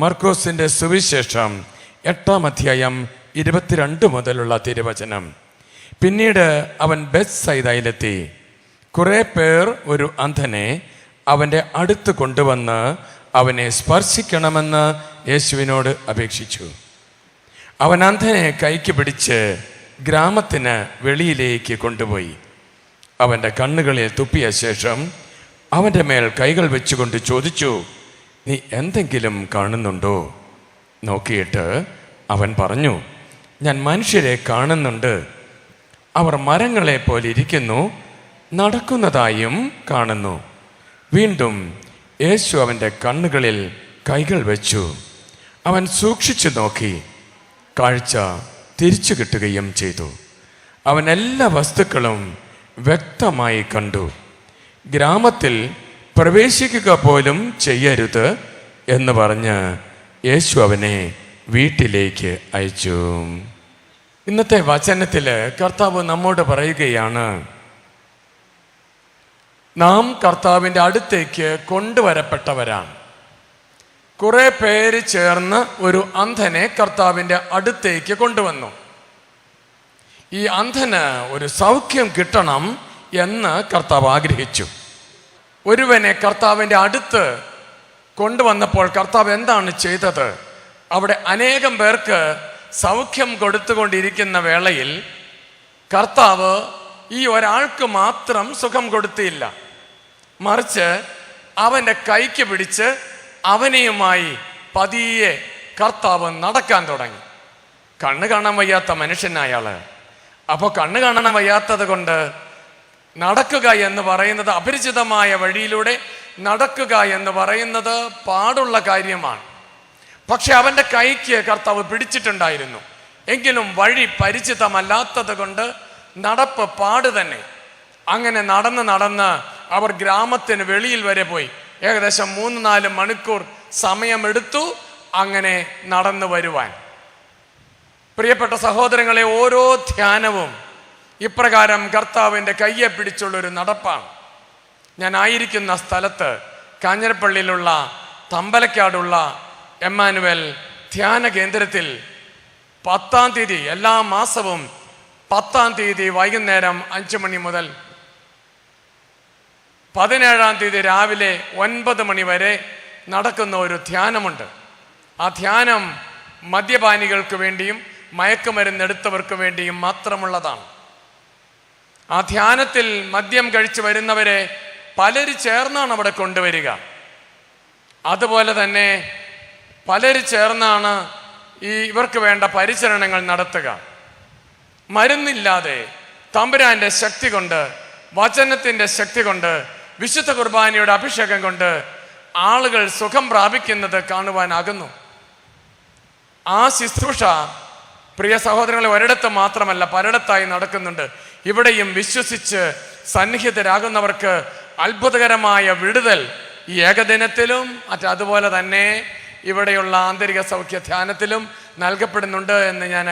മർക്കോസിൻ്റെ സുവിശേഷം 8-ാം അധ്യായം 22 മുതലുള്ള തിരുവചനം. പിന്നീട് അവൻ ബെത്സൈദയിലെത്തി. കുറേ പേർ ഒരു അന്ധനെ അവൻ്റെ അടുത്ത് കൊണ്ടുവന്ന് അവനെ സ്പർശിക്കണമെന്ന് യേശുവിനോട് അപേക്ഷിച്ചു. അവൻ അന്ധനെ കൈക്ക് പിടിച്ച് ഗ്രാമത്തിന് വെളിയിലേക്ക് കൊണ്ടുപോയി. അവൻ്റെ കണ്ണുകളിൽ തുപ്പിയ ശേഷം അവൻ്റെ മേൽ കൈകൾ വെച്ചുകൊണ്ട് ചോദിച്ചു, നീ എന്തെങ്കിലും കാണുന്നുണ്ടോ? നോക്കിയിട്ട് അവൻ പറഞ്ഞു, ഞാൻ മനുഷ്യരെ കാണുന്നുണ്ട്. അവർ മരങ്ങളെ പോലെ ഇരിക്കുന്നു, നടക്കുന്നതായും കാണുന്നു. വീണ്ടും യേശു അവൻ്റെ കണ്ണുകളിൽ കൈകൾ വെച്ചു. അവൻ സൂക്ഷിച്ചു നോക്കി, കാഴ്ച തിരിച്ചു കിട്ടുകയും ചെയ്തു. അവൻ എല്ലാ വസ്തുക്കളും വ്യക്തമായി കണ്ടു. ഗ്രാമത്തിൽ പ്രവേശിക്കുക പോലും ചെയ്യരുത് എന്ന് പറഞ്ഞ് യേശു അവനെ വീട്ടിലേക്ക് അയച്ചു. ഇന്നത്തെ വചനത്തിൽ കർത്താവ് നമ്മോട് പറയുകയാണ്, നാം കർത്താവിൻ്റെ അടുത്തേക്ക് കൊണ്ടുവരപ്പെട്ടവരാണ്. കുറെ പേര് ചേർന്ന് ഒരു അന്ധനെ കർത്താവിൻ്റെ അടുത്തേക്ക് കൊണ്ടുവന്നു. ഈ അന്ധന് ഒരു സൗഖ്യം കിട്ടണം എന്ന് കർത്താവ് ആഗ്രഹിച്ചു. ഒരുവനെ കർത്താവിൻ്റെ അടുത്ത് കൊണ്ടുവന്നപ്പോൾ കർത്താവ് എന്താണ് ചെയ്തത്? അവിടെ അനേകം പേർക്ക് സൗഖ്യം കൊടുത്തുകൊണ്ടിരിക്കുന്ന വേളയിൽ കർത്താവ് ഈ ഒരാൾക്ക് മാത്രം സുഖം കൊടുത്തില്ല. മറിച്ച് അവൻ്റെ കൈക്ക് പിടിച്ച് അവനെയുമായി പതിയെ കർത്താവ് നടക്കാൻ തുടങ്ങി. കണ്ണ് കാണാൻ വയ്യാത്ത മനുഷ്യനായാള്. അപ്പോൾ കണ്ണ് കാണാൻ വയ്യാത്തത് കൊണ്ട് നടക്കുക എന്ന് പറയുന്നത്, അപരിചിതമായ വഴിയിലൂടെ നടക്കുക എന്ന് പറയുന്നത് പാടുള്ള കാര്യമാണ്. പക്ഷെ അവൻ്റെ കൈക്ക് കർത്താവ് പിടിച്ചിട്ടുണ്ടായിരുന്നു. എങ്കിലും വഴി പരിചിതമല്ലാത്തത് കൊണ്ട് നടപ്പ് പാട് തന്നെ. അങ്ങനെ നടന്ന് അവർ ഗ്രാമത്തിന് വെളിയിൽ വരെ പോയി. ഏകദേശം 3-4 മണിക്കൂർ സമയമെടുത്തു അങ്ങനെ നടന്നു വരുവാൻ. പ്രിയപ്പെട്ട സഹോദരങ്ങളെ, ഓരോ ധ്യാനവും ഇപ്രകാരം കർത്താവിൻ്റെ കയ്യെ പിടിച്ചുള്ളൊരു നടപ്പാണ്. ഞാൻ ആയിരിക്കുന്ന സ്ഥലത്ത് കാഞ്ഞിരപ്പള്ളിയിലുള്ള തമ്പലക്കാടുള്ള എമ്മാനുവൽ ധ്യാന കേന്ദ്രത്തിൽ 10-ാം തീയതി, എല്ലാ മാസവും 10-ാം തീയതി വൈകുന്നേരം 5 മണി മുതൽ 17-ാം തീയതി രാവിലെ 9 മണി വരെ നടക്കുന്ന ഒരു ധ്യാനമുണ്ട്. ആ ധ്യാനം മദ്യപാനികൾക്ക് വേണ്ടിയും മയക്കുമരുന്നെടുത്തവർക്ക് വേണ്ടിയും മാത്രമുള്ളതാണ്. ആ ധ്യാനത്തിൽ മദ്യം കഴിച്ചു വരുന്നവരെ പലരും ചേർന്നാണ് അവിടെ കൊണ്ടുവരിക. അതുപോലെ തന്നെ പലരും ചേർന്നാണ് ഇവർക്ക് വേണ്ട പരിചരണങ്ങൾ നടത്തുക. മരുന്നില്ലാതെ തമ്പുരാന്റെ ശക്തി കൊണ്ട്, വചനത്തിൻ്റെ ശക്തി കൊണ്ട്, വിശുദ്ധ കുർബാനയുടെ അഭിഷേകം കൊണ്ട് ആളുകൾ സുഖം പ്രാപിക്കുന്നത് കാണുവാനാകുന്നു. ആ ശുശ്രൂഷ പ്രിയ സഹോദരങ്ങളെ ഒരിടത്ത് മാത്രമല്ല, പലയിടത്തായി നടക്കുന്നുണ്ട്. ഇവിടെയും വിശ്വസിച്ച് സന്നിഹിതരാകുന്നവർക്ക് അത്ഭുതകരമായ വിടുതൽ ഈ ഏകദിനത്തിലും അതുപോലെ തന്നെ ഇവിടെയുള്ള ആന്തരിക സൗഖ്യ ധ്യാനത്തിലും നൽകപ്പെടുന്നുണ്ട് എന്ന് ഞാൻ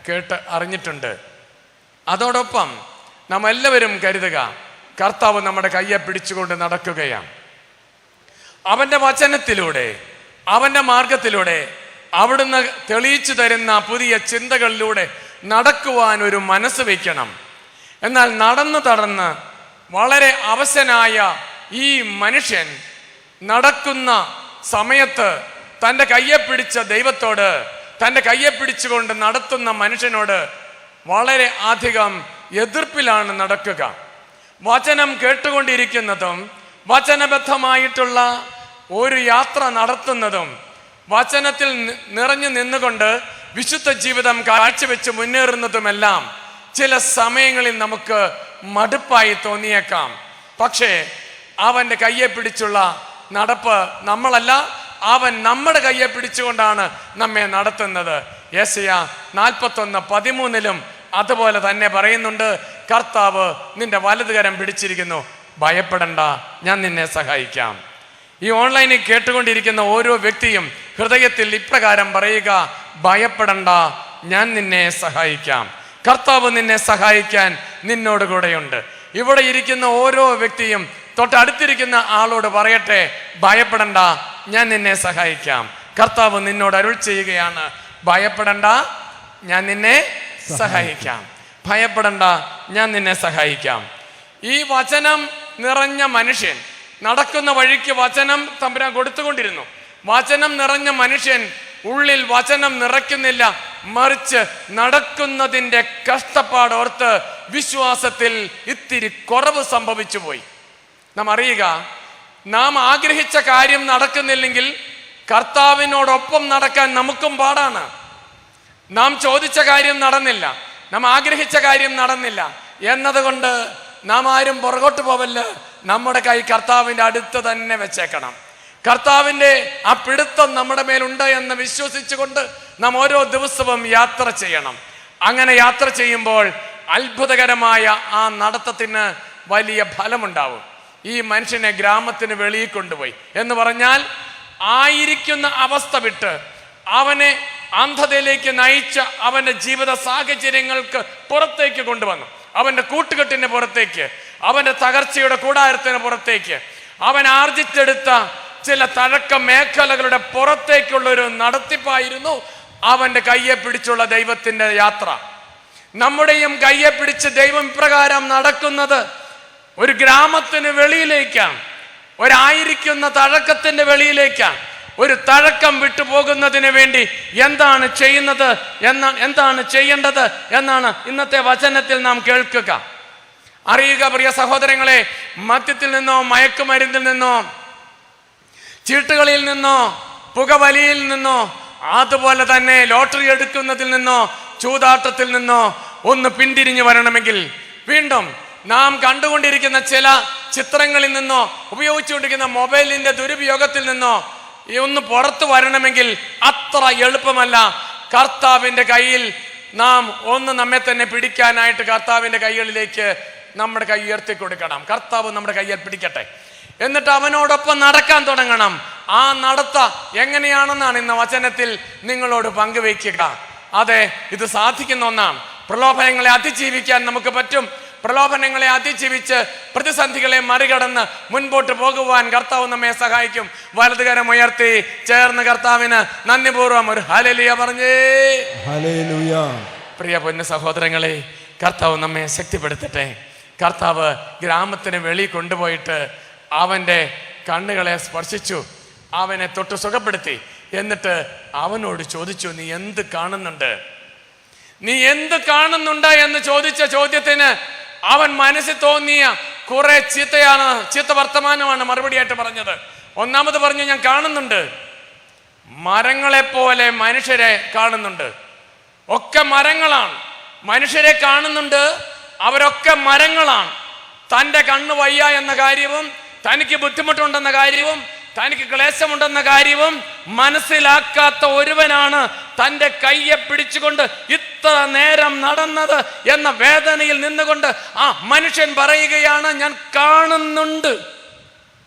കേട്ട് അറിഞ്ഞിട്ടുണ്ട്. അതോടൊപ്പം നാം എല്ലാവരും കരുതുക, കർത്താവ് നമ്മുടെ കയ്യെ പിടിച്ചുകൊണ്ട് നടക്കുകയാണ്. അവൻ്റെ വചനത്തിലൂടെ, അവൻ്റെ മാർഗത്തിലൂടെ, അവിടുന്ന് തെളിയിച്ചു തരുന്ന പുതിയ ചിന്തകളിലൂടെ നടക്കുവാൻ ഒരു മനസ്സ് വയ്ക്കണം. എന്നാൽ നടന്ന് വളരെ അവശനായ ഈ മനുഷ്യൻ നടക്കുന്ന സമയത്ത് തൻ്റെ കയ്യെ പിടിച്ച ദൈവത്തോട്, തൻ്റെ കയ്യെ പിടിച്ചുകൊണ്ട് നടത്തുന്ന മനുഷ്യനോട് വളരെ അധികം എതിർപ്പിലാണ് നടക്കുക. വചനം കേട്ടുകൊണ്ടിരിക്കുന്നതും വചനബദ്ധമായിട്ടുള്ള ഒരു യാത്ര നടത്തുന്നതും വചനത്തിൽ നിറഞ്ഞു നിന്നുകൊണ്ട് വിശുദ്ധ ജീവിതം കാഴ്ചവെച്ച് മുന്നേറുന്നതുമെല്ലാം ചില സമയങ്ങളിൽ നമുക്ക് മടുപ്പായി തോന്നിയേക്കാം. പക്ഷേ അവൻ്റെ കയ്യെ പിടിച്ചുള്ള നടപ്പ് നമ്മളല്ല, അവൻ നമ്മുടെ കയ്യെ പിടിച്ചുകൊണ്ടാണ് നമ്മെ നടത്തുന്നത്. യെശയ്യാ 41:13 അതുപോലെ തന്നെ പറയുന്നുണ്ട്, കർത്താവ് നിന്റെ വലതുകരം പിടിച്ചിരിക്കുന്നു, ഭയപ്പെടണ്ട, ഞാൻ നിന്നെ സഹായിക്കാം. ഈ ഓൺലൈനിൽ കേട്ടുകൊണ്ടിരിക്കുന്ന ഓരോ വ്യക്തിയും ഹൃദയത്തിൽ ഇപ്രകാരം പറയുക, ഭയപ്പെടണ്ട, ഞാൻ നിന്നെ സഹായിക്കാം. കർത്താവ് നിന്നെ സഹായിക്കാൻ നിന്നോട് കൂടെയുണ്ട്. ഇവിടെ ഇരിക്കുന്ന ഓരോ വ്യക്തിയും തൊട്ടടുത്തിരിക്കുന്ന ആളോട് പറയട്ടെ, ഭയപ്പെടണ്ട, ഞാൻ നിന്നെ സഹായിക്കാം. കർത്താവ് നിന്നോട് അരുൾ ചെയ്യുകയാണ്, ഭയപ്പെടണ്ട, ഞാൻ നിന്നെ സഹായിക്കാം. ഭയപ്പെടണ്ട, ഞാൻ നിന്നെ സഹായിക്കാം. ഈ വചനം നിറഞ്ഞ മനുഷ്യൻ നടക്കുന്ന വഴിക്ക് വചനം തമ്പുരാൻ കൊടുത്തുകൊണ്ടിരുന്നു. വചനം നിറഞ്ഞ മനുഷ്യൻ ഉള്ളിൽ വചനം നിറയ്ക്കുന്നില്ല, മറിച്ച് നടക്കുന്നതിൻ്റെ കഷ്ടപ്പാടോർത്ത് വിശ്വാസത്തിൽ ഇത്തിരി കുറവ് സംഭവിച്ചു പോയി. നാം അറിയുക, നാം ആഗ്രഹിച്ച കാര്യം നടക്കുന്നില്ലെങ്കിൽ കർത്താവിനോടൊപ്പം നടക്കാൻ നമുക്കും പാടാണ്. നാം ചോദിച്ച കാര്യം നടന്നില്ല, നാം ആഗ്രഹിച്ച കാര്യം നടന്നില്ല എന്നതുകൊണ്ട് നാം ആരും പുറകോട്ട് പോവല്ല. നമ്മുടെ കൈ കർത്താവിൻ്റെ അടുത്ത് തന്നെ വെച്ചേക്കണം. കർത്താവിൻ്റെ ആ പിടുത്തം നമ്മുടെ മേലുണ്ട് എന്ന് വിശ്വസിച്ചുകൊണ്ട് നാം ഓരോ ദിവസവും യാത്ര ചെയ്യണം. അങ്ങനെ യാത്ര ചെയ്യുമ്പോൾ അത്ഭുതകരമായ ആ നടത്തത്തിന് വലിയ ഫലമുണ്ടാവും. ഈ മനുഷ്യനെ ഗ്രാമത്തിന് വെളിയിൽ കൊണ്ടുപോയി എന്ന് പറഞ്ഞാൽ ആയിരിക്കുന്ന അവസ്ഥ വിട്ട് അവനെ അന്ധതയിലേക്ക് നയിച്ച അവൻ്റെ ജീവിത സാഹചര്യങ്ങൾക്ക് പുറത്തേക്ക് കൊണ്ടുവന്നു. അവൻ്റെ കൂട്ടുകെട്ടിന് പുറത്തേക്ക്, അവൻ്റെ തകർച്ചയുടെ കൂടാരത്തിന് പുറത്തേക്ക്, അവൻ ആർജിച്ചെടുത്ത ചില തഴക്ക മേഖലകളുടെ പുറത്തേക്കുള്ളൊരു നടത്തിപ്പായിരുന്നു അവൻ്റെ കയ്യെ പിടിച്ചുള്ള ദൈവത്തിൻ്റെ യാത്ര. നമ്മുടെയും കയ്യെ പിടിച്ച് ദൈവം ഇപ്രകാരം നടക്കുന്നത് ഒരു ഗ്രാമത്തിന് വെളിയിലേക്കാണ്, ഒരായിരിക്കുന്ന തഴക്കത്തിൻ്റെ വെളിയിലേക്കാണ്. ഒരു തഴക്കം വിട്ടുപോകുന്നതിന് വേണ്ടി എന്താണ് ചെയ്യുന്നത്, എന്താണ് ചെയ്യേണ്ടത് എന്നാണ് ഇന്നത്തെ വചനത്തിൽ നാം കേൾക്കുക. അറിയുക പ്രിയ സഹോദരങ്ങളെ, മദ്യത്തിൽ നിന്നോ, മയക്കുമരുന്നിൽ നിന്നോ, ചീട്ടുകളിൽ നിന്നോ, പുകവലിയിൽ നിന്നോ, അതുപോലെ തന്നെ ലോട്ടറി എടുക്കുന്നതിൽ നിന്നോ, ചൂതാട്ടത്തിൽ നിന്നോ ഒന്ന് പിന്തിരിഞ്ഞു വരണമെങ്കിൽ, വീണ്ടും നാം കണ്ടുകൊണ്ടിരിക്കുന്ന ചില ചിത്രങ്ങളിൽ നിന്നോ, ഉപയോഗിച്ചുകൊണ്ടിരിക്കുന്ന മൊബൈലിന്റെ ദുരുപയോഗത്തിൽ നിന്നോ ഒന്ന് പുറത്തു വരണമെങ്കിൽ അത്ര എളുപ്പമല്ല. കർത്താവിൻ്റെ കയ്യിൽ നാം ഒന്ന് നമ്മെ തന്നെ പിടിക്കാനായിട്ട് കർത്താവിൻ്റെ കൈകളിലേക്ക് നമ്മുടെ കൈ ഉയർത്തി കൊടുക്കണം. കർത്താവ് നമ്മുടെ കയ്യിൽ പിടിക്കട്ടെ, എന്നിട്ട് അവനോടൊപ്പം നടക്കാൻ തുടങ്ങണം. ആ നടത്ത എങ്ങനെയാണെന്നാണ് ഇന്ന് വചനത്തിൽ നിങ്ങളോട് പങ്കുവയ്ക്കുക. അതെ, ഇത് സാധിക്കുന്ന ഒന്നാണ്. പ്രലോഭനങ്ങളെ അതിജീവിക്കാൻ നമുക്ക് പറ്റും. പ്രലോഭനങ്ങളെ അതിജീവിച്ച് പ്രതിസന്ധികളെ മറികടന്ന് മുൻപോട്ട് പോകുവാൻ കർത്താവ് നമ്മെ സഹായിക്കും. വലതുകരം ഉയർത്തി ചേർന്ന് കർത്താവിന് നന്ദിപൂർവ്വം ഒരു ഹല്ലേലൂയ പറഞ്ഞേ. ഹല്ലേലൂയ. പ്രിയ പൊന്നു സഹോദരങ്ങളെ, കർത്താവ് നമ്മെ ശക്തിപ്പെടുത്തട്ടെ. കർത്താവ് ഗ്രാമത്തിന് വെളി കൊണ്ടുപോയിട്ട് അവൻ്റെ കണ്ണുകളെ സ്പർശിച്ചു, അവനെ തൊട്ട് സുഖപ്പെടുത്തി. എന്നിട്ട് അവനോട് ചോദിച്ചു, നീ എന്ത് കാണുന്നുണ്ട്, നീ എന്ത് കാണുന്നുണ്ട് എന്ന് ചോദിച്ച ചോദ്യത്തിന് അവൻ മനസ്സിൽ തോന്നിയ കുറെ ചീത്ത വർത്തമാനമാണ് മറുപടിയായിട്ട് പറഞ്ഞത്. ഒന്നാമത് പറഞ്ഞു, ഞാൻ കാണുന്നുണ്ട്, മരങ്ങളെപ്പോലെ മനുഷ്യരെ കാണുന്നുണ്ട്. ഒക്കെ മരങ്ങളാണ്, മനുഷ്യരെ കാണുന്നുണ്ട്, അവരൊക്കെ മരങ്ങളാണ്. തൻ്റെ കണ്ണ് വയ്യ എന്ന കാര്യവും, തനിക്ക് ബുദ്ധിമുട്ടുണ്ടെന്ന കാര്യവും, തനിക്ക് ക്ലേശമുണ്ടെന്ന കാര്യവും മനസ്സിലാക്കാത്ത ഒരുവനാണ് തൻ്റെ കയ്യെ പിടിച്ചുകൊണ്ട് ഇത്ര നേരം നടന്നത് എന്ന വേദനയിൽ നിന്നുകൊണ്ട് ആ മനുഷ്യൻ പറയുകയാണ്, ഞാൻ കാണുന്നുണ്ട്,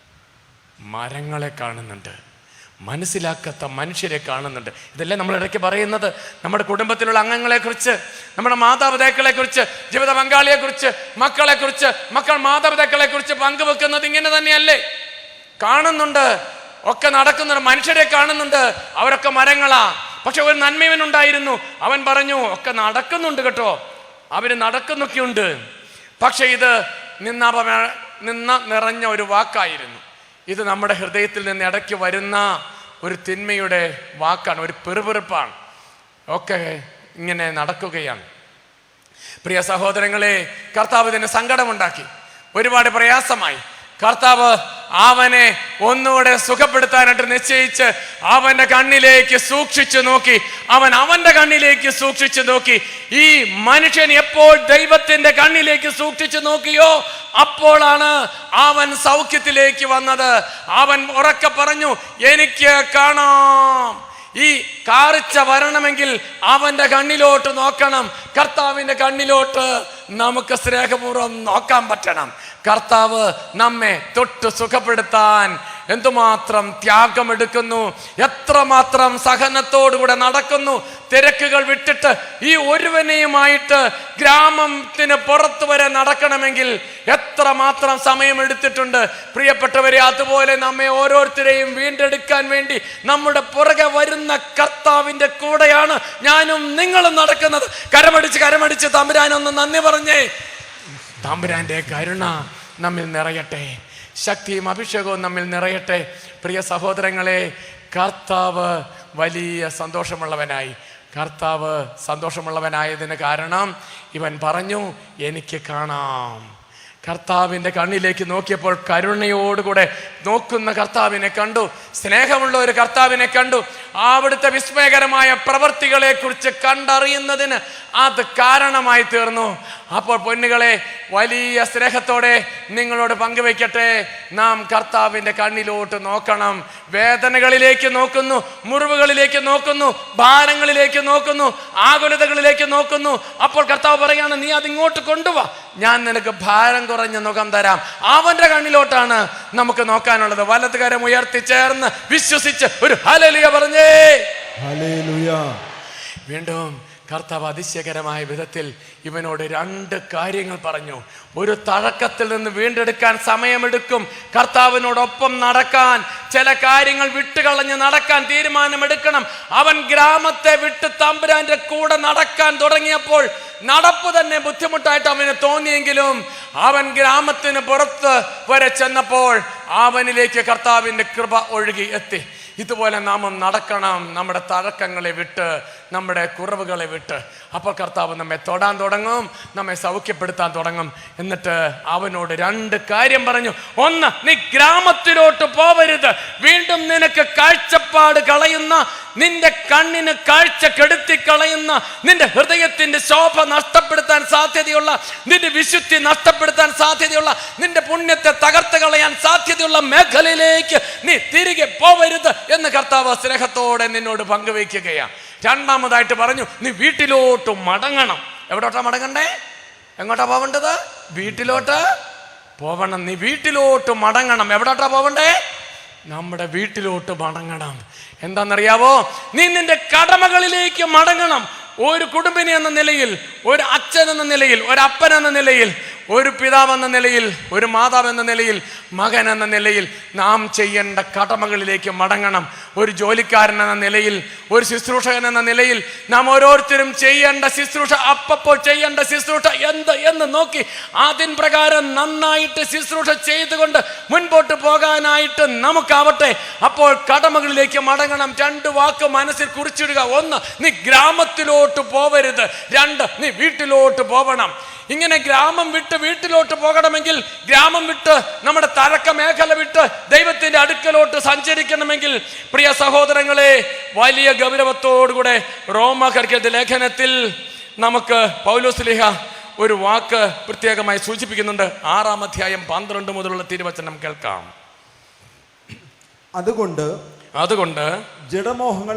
മരങ്ങളെ കാണുന്നുണ്ട്, മനസ്സിലാക്കാത്ത മനുഷ്യരെ കാണുന്നുണ്ട്. ഇതല്ലേ നമ്മൾ ഇടയ്ക്ക് പറയുന്നത്? നമ്മുടെ കുടുംബത്തിലുള്ള അംഗങ്ങളെക്കുറിച്ച്, നമ്മുടെ മാതാപിതാക്കളെക്കുറിച്ച്, ജീവിത പങ്കാളിയെക്കുറിച്ച്, മക്കളെക്കുറിച്ച്, മാതാപിതാക്കളെക്കുറിച്ച് പങ്കുവെക്കുന്നത് ഇങ്ങനെ തന്നെയല്ലേ? കാണുന്നുണ്ട്, ഒക്കെ നടക്കുന്നുണ്ട്, മനുഷ്യരെ കാണുന്നുണ്ട്, അവരൊക്കെ മരങ്ങളാ. പക്ഷെ ഒരു നന്മയവനുണ്ടായിരുന്നു, അവൻ പറഞ്ഞു, ഒക്കെ നടക്കുന്നുണ്ട് കേട്ടോ, അവര് നടക്കുന്നൊക്കെയുണ്ട്. പക്ഷെ ഇത് നിറഞ്ഞ ഒരു വാക്കായിരുന്നു. ഇത് നമ്മുടെ ഹൃദയത്തിൽ നിന്ന് ഇടയ്ക്ക് വരുന്ന ഒരു തിന്മയുടെ വാക്കാണ്, ഒരു പെറുപെറുപ്പാണ്. ഒക്കെ ഇങ്ങനെ നടക്കുകയാണ്. പ്രിയ സഹോദരങ്ങളെ, കർത്താവ് ഇതിന് സങ്കടമുണ്ടാക്കി, ഒരുപാട് പ്രയാസമായി. കർത്താവ് അവനെ ഒന്നുകൂടെ സുഖപ്പെടുത്താനായിട്ട് നിശ്ചയിച്ച് അവന്റെ കണ്ണിലേക്ക് സൂക്ഷിച്ചു നോക്കി. അവന്റെ കണ്ണിലേക്ക് സൂക്ഷിച്ചു നോക്കി. ഈ മനുഷ്യൻ എപ്പോൾ ദൈവത്തിന്റെ കണ്ണിലേക്ക് സൂക്ഷിച്ചു നോക്കിയോ അപ്പോഴാണ് അവൻ സൗഖ്യത്തിലേക്ക് വന്നത്. അവൻ ഉറക്കെ പറഞ്ഞു, എനിക്ക് കാണാം. ഈ കാഴ്ച വരണമെങ്കിൽ അവന്റെ കണ്ണിലോട്ട് നോക്കണം. കർത്താവിന്റെ കണ്ണിലോട്ട് നമുക്ക് സ്നേഹപൂർവ്വം നോക്കാൻ പറ്റണം. കർത്താവ് നമ്മെ തൊട്ട് സുഖപ്പെടുത്താൻ എന്തുമാത്രം ത്യാഗമെടുക്കുന്നു, എത്രമാത്രം സഹനത്തോടുകൂടെ നടക്കുന്നു. തിരക്കുകൾ വിട്ടിട്ട് ഈ ഒരുവനെയുമായിട്ട് ഗ്രാമത്തിന് പുറത്തു വരെ നടക്കണമെങ്കിൽ എത്രമാത്രം സമയമെടുത്തിട്ടുണ്ട്. പ്രിയപ്പെട്ടവരെ, അതുപോലെ നമ്മെ ഓരോരുത്തരെയും വീണ്ടെടുക്കാൻ വേണ്ടി നമ്മുടെ പുറകെ വരുന്ന കർത്താവിന്റെ കൂടെയാണ് ഞാനും നിങ്ങളും നടക്കുന്നത്. കരമടിച്ച് തമ്പുരാനൊന്ന് നന്ദി പറഞ്ഞേ. തമ്പുരാന്റെ കരുണ നമ്മിൽ നിറയട്ടെ, ശക്തിയും അഭിഷേകവും നമ്മിൽ നിറയട്ടെ. പ്രിയ സഹോദരങ്ങളെ, കർത്താവ് വലിയ സന്തോഷമുള്ളവനായി. കർത്താവ് സന്തോഷമുള്ളവനായതിന് കാരണം ഇവൻ പറഞ്ഞു, എനിക്ക് കാണാം. കർത്താവിൻ്റെ കണ്ണിലേക്ക് നോക്കിയപ്പോൾ കരുണയോടുകൂടെ നോക്കുന്ന കർത്താവിനെ കണ്ടു, സ്നേഹമുള്ള ഒരു കർത്താവിനെ കണ്ടു. അവിടുത്തെ വിസ്മയകരമായ പ്രവൃത്തികളെ കുറിച്ച് കണ്ടറിയുന്നതിന് അത് കാരണമായി തീർന്നു. അപ്പോൾ പൊന്നുകളെ, വലിയ സ്നേഹത്തോടെ നിങ്ങളോട് പങ്കുവയ്ക്കട്ടെ, നാം കർത്താവിൻ്റെ കണ്ണിലോട്ട് നോക്കണം. വേദനകളിലേക്ക് നോക്കുന്നു, മുറിവുകളിലേക്ക് നോക്കുന്നു, ഭാരങ്ങളിലേക്ക് നോക്കുന്നു, ആകുലതകളിലേക്ക് നോക്കുന്നു. അപ്പോൾ കർത്താവ് പറയാണ്, നീ അതിങ്ങോട്ട് കൊണ്ടുവാ, ഞാൻ നിനക്ക് ഭാരം കുറഞ്ഞ മുഖം തരാം. അവന്റെ കണ്ണിലോട്ടാണ് നമുക്ക് നോക്കാനുള്ളത്. വലതുകരം ഉയർത്തി ചേർന്ന് വിശ്വസിച്ച് ഒരു ഹല്ലേലൂയ പറഞ്ഞേ. ഹല്ലേലൂയ. വീണ്ടും കർത്താവ് അതിശയകരമായ വിധത്തിൽ ഇവനോട് 2 കാര്യങ്ങൾ പറഞ്ഞു. ഒരു തഴക്കത്തിൽ നിന്ന് വീണ്ടെടുക്കാൻ സമയമെടുക്കും. കർത്താവിനോടൊപ്പം നടക്കാൻ, ചില കാര്യങ്ങൾ വിട്ടുകളഞ്ഞ് നടക്കാൻ തീരുമാനമെടുക്കണം. അവൻ ഗ്രാമത്തെ വിട്ട് തമ്പുരാന്റെ കൂടെ നടക്കാൻ തുടങ്ങിയപ്പോൾ നടപ്പ് തന്നെ ബുദ്ധിമുട്ടായിട്ട് അവന് തോന്നിയെങ്കിലും അവൻ ഗ്രാമത്തിന് പുറത്ത് വരെ ചെന്നപ്പോൾ അവനിലേക്ക് കർത്താവിന്റെ കൃപ ഒഴുകി എത്തി. ഇതുപോലെ നാമും നടക്കണം, നമ്മുടെ തഴക്കങ്ങളെ വിട്ട്, നമ്മുടെ കുറവുകളെ വിട്ട്. അപ്പോൾ കർത്താവ് നമ്മെ തൊടാൻ തുടങ്ങും, നമ്മെ സൗഖ്യപ്പെടുത്താൻ തുടങ്ങും. എന്നിട്ട് അവനോട് 2 കാര്യം പറഞ്ഞു. ഒന്ന്, നീ ഗ്രാമത്തിലോട്ട് പോവരുത്. വീണ്ടും നിനക്ക് കാഴ്ചപ്പാട് കളയുന്ന, നിന്റെ കണ്ണിന് കാഴ്ച കെടുത്തി കളയുന്ന, നിന്റെ ഹൃദയത്തിന്റെ ശോഭ നഷ്ടപ്പെടുത്താൻ സാധ്യതയുള്ള, നിന്റെ വിശുദ്ധി നഷ്ടപ്പെടുത്താൻ സാധ്യതയുള്ള, നിന്റെ പുണ്യത്തെ തകർത്ത് കളയാൻ സാധ്യതയുള്ള മേഖലയിലേക്ക് നീ തിരികെ പോവരുത് എന്ന് കർത്താവ് സ്നേഹത്തോടെ നിന്നോട് പങ്കുവയ്ക്കുകയാണ്. രണ്ടാമതായിട്ട് പറഞ്ഞു, നീ വീട്ടിലോട്ട് മടങ്ങണം. എവിടോട്ടാ മടങ്ങണ്ടേ? എങ്ങോട്ടാ പോവേണ്ടത്? വീട്ടിലോട്ട് പോവണം. നീ വീട്ടിലോട്ട് മടങ്ങണം. എവിടോട്ടാ പോവണ്ടേ? നമ്മുടെ വീട്ടിലോട്ട് മടങ്ങണം. എന്താണെന്നറിയാവോ? നീ നിന്റെ കടമകളിലേക്ക് മടങ്ങണം. ഒരു കുടുംബിനി എന്ന നിലയിൽ, ഒരു അച്ഛൻ എന്ന നിലയിൽ, ഒരു അപ്പൻ എന്ന നിലയിൽ, ഒരു പിതാവ് എന്ന നിലയിൽ, ഒരു മാതാവ് എന്ന നിലയിൽ, മകൻ എന്ന നിലയിൽ നാം ചെയ്യേണ്ട കടമകളിലേക്ക് മടങ്ങണം. ഒരു ജോലിക്കാരൻ എന്ന നിലയിൽ, ഒരു ശുശ്രൂഷകൻ എന്ന നിലയിൽ നാം ഓരോരുത്തരും ചെയ്യേണ്ട ശുശ്രൂഷ, അപ്പോൾ ചെയ്യേണ്ട ശുശ്രൂഷ എന്ന് നോക്കി അതിൻ പ്രകാരം നന്നായിട്ട് ശുശ്രൂഷ ചെയ്തുകൊണ്ട് മുൻപോട്ട് പോകാനായിട്ട് നമുക്കാവട്ടെ. അപ്പോൾ കടമകളിലേക്ക് മടങ്ങണം. 2 വാക്ക് മനസ്സിൽ കുറിച്ചിടുക. 1, നീ ഗ്രാമത്തിലോട്ട് പോവരുത്. 2, നീ വീട്ടിലോട്ട് പോവണം. ഇങ്ങനെ ഗ്രാമം വിട്ട് വീട്ടിലോട്ട് പോകണമെങ്കിൽ, ഗ്രാമം വിട്ട് നമ്മുടെ തഴക്ക മേഖല വിട്ട് ദൈവത്തിന്റെ അടുക്കലോട്ട് സഞ്ചരിക്കണമെങ്കിൽ, പ്രിയ സഹോദരങ്ങളെ, വലിയ ഗൗരവത്തോടുകൂടെ റോമാക്കാർക്കെഴുതിയ ലേഖനത്തിൽ നമുക്ക് പൗലോസ്ലീഹ ഒരു വാക്ക് പ്രത്യേകമായി സൂചിപ്പിക്കുന്നുണ്ട്. 6-ാം അധ്യായം 12 മുതലുള്ള തിരുവചനം കേൾക്കാം. അതുകൊണ്ട് ജഡമോഹങ്ങൾ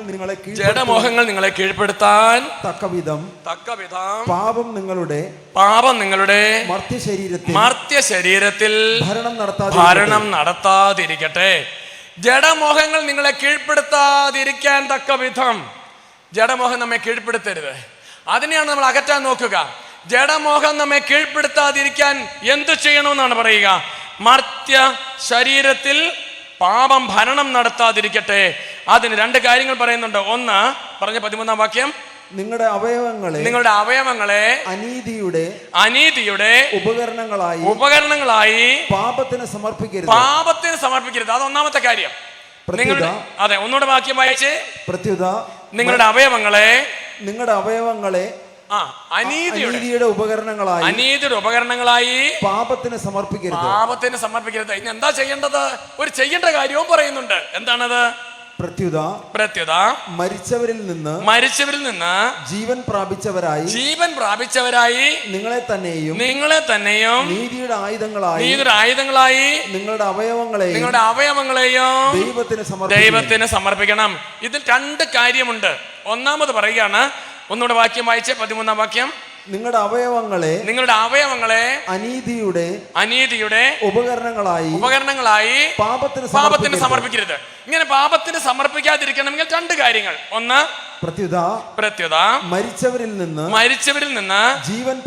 നിങ്ങളെ കീഴ്പ്പെടുത്താൻ തക്കവിധം പാപം നിങ്ങളുടെ മർത്യ ശരീരത്തിൽ ഭരണം നടത്താതിരിക്കട്ടെ. ജഡമോഹങ്ങൾ നിങ്ങളെ കീഴ്പ്പെടുത്താതിരിക്കാൻ തക്ക വിധം. ജഡമോഹം നമ്മെ കീഴ്പ്പെടുത്തരുത്. അതിനെയാണ് നമ്മൾ അകറ്റാൻ നോക്കുക. ജഡമോഹം നമ്മെ കീഴ്പ്പെടുത്താതിരിക്കാൻ എന്തു ചെയ്യണമെന്നാണ് പറയുക? മർത്യ ശരീരത്തിൽ പാപം ഭരണം നടത്താതിരിക്കട്ടെ. അതിന് 2 കാര്യങ്ങൾ പറയുന്നുണ്ട്. 1 പറഞ്ഞ 13-ാം വാക്യം, നിങ്ങളുടെ അവയവങ്ങളെ അനീതിയുടെ ഉപകരണങ്ങളായി പാപത്തിന് സമർപ്പിക്കരുത്. അത് 1-ാമത്തെ കാര്യം. അതെ, ഒന്നുകൂടെ വാക്യം വായിച്ചേ. പ്രത്യുത നിങ്ങളുടെ അവയവങ്ങളെ അനീതിയുടെ ഉപകരണങ്ങളായി പാപത്തിന് സമർപ്പിക്കരുത്. ഇനി എന്താ ചെയ്യേണ്ടത്? ഒരു ചെയ്യേണ്ട കാര്യവും പറയുന്നുണ്ട്. എന്താണത്? പ്രത്യുത മരിച്ചവരിൽ നിന്ന് ജീവൻ പ്രാപിച്ചവരായി നിങ്ങളെ തന്നെയും നീതിയുടെ ആയുധങ്ങളായി നിങ്ങളുടെ അവയവങ്ങളെയും ദൈവത്തിന് സമർപ്പിക്കണം. ഇതിൽ 2 കാര്യമുണ്ട്. ഒന്നാമത് പറയുകയാണ്, ഒന്നുകൂടെ വാക്യം വായിച്ചേ, 13-ാം വാക്യം. നിങ്ങളുടെ അവയവങ്ങളെ അനീതിയുടെ ഉപകരണങ്ങളായി പാപത്തിന് സമർപ്പിക്കരുത്. ഇങ്ങനെ പാപത്തിന് സമർപ്പിക്കാതിരിക്കണമെങ്കിൽ രണ്ട് കാര്യങ്ങൾ. ഒന്ന്, പ്രത്യുത മരിച്ചവരിൽ നിന്ന് ജീവൻ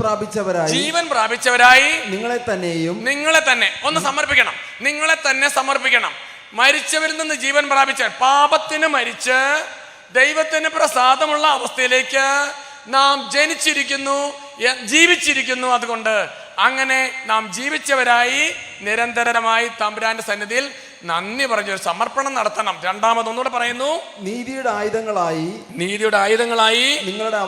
പ്രാപിച്ചവരായി നിങ്ങളെ തന്നെ ഒന്ന് സമർപ്പിക്കണം. നിങ്ങളെ തന്നെ സമർപ്പിക്കണം. മരിച്ചവരിൽ നിന്ന് ജീവൻ പ്രാപിച്ച, പാപത്തിന് മരിച്ച് ദൈവത്തിന് പ്രസാദമുള്ള അവസ്ഥയിലേക്ക് നാം ജനിച്ചിരിക്കുന്നു, ജീവിച്ചിരിക്കുന്നു. അതുകൊണ്ട് അങ്ങനെ നാം ജീവിച്ചവരായി നിരന്തരമായി തമ്പുരാന്റെ സന്നിധിയിൽ നന്ദി പറഞ്ഞൊരു സമർപ്പണം നടത്തണം. രണ്ടാമതൊന്നുകൂടെ പറയുന്നു, നീതിയുടെ ആയുധങ്ങളായി നിങ്ങളുടെ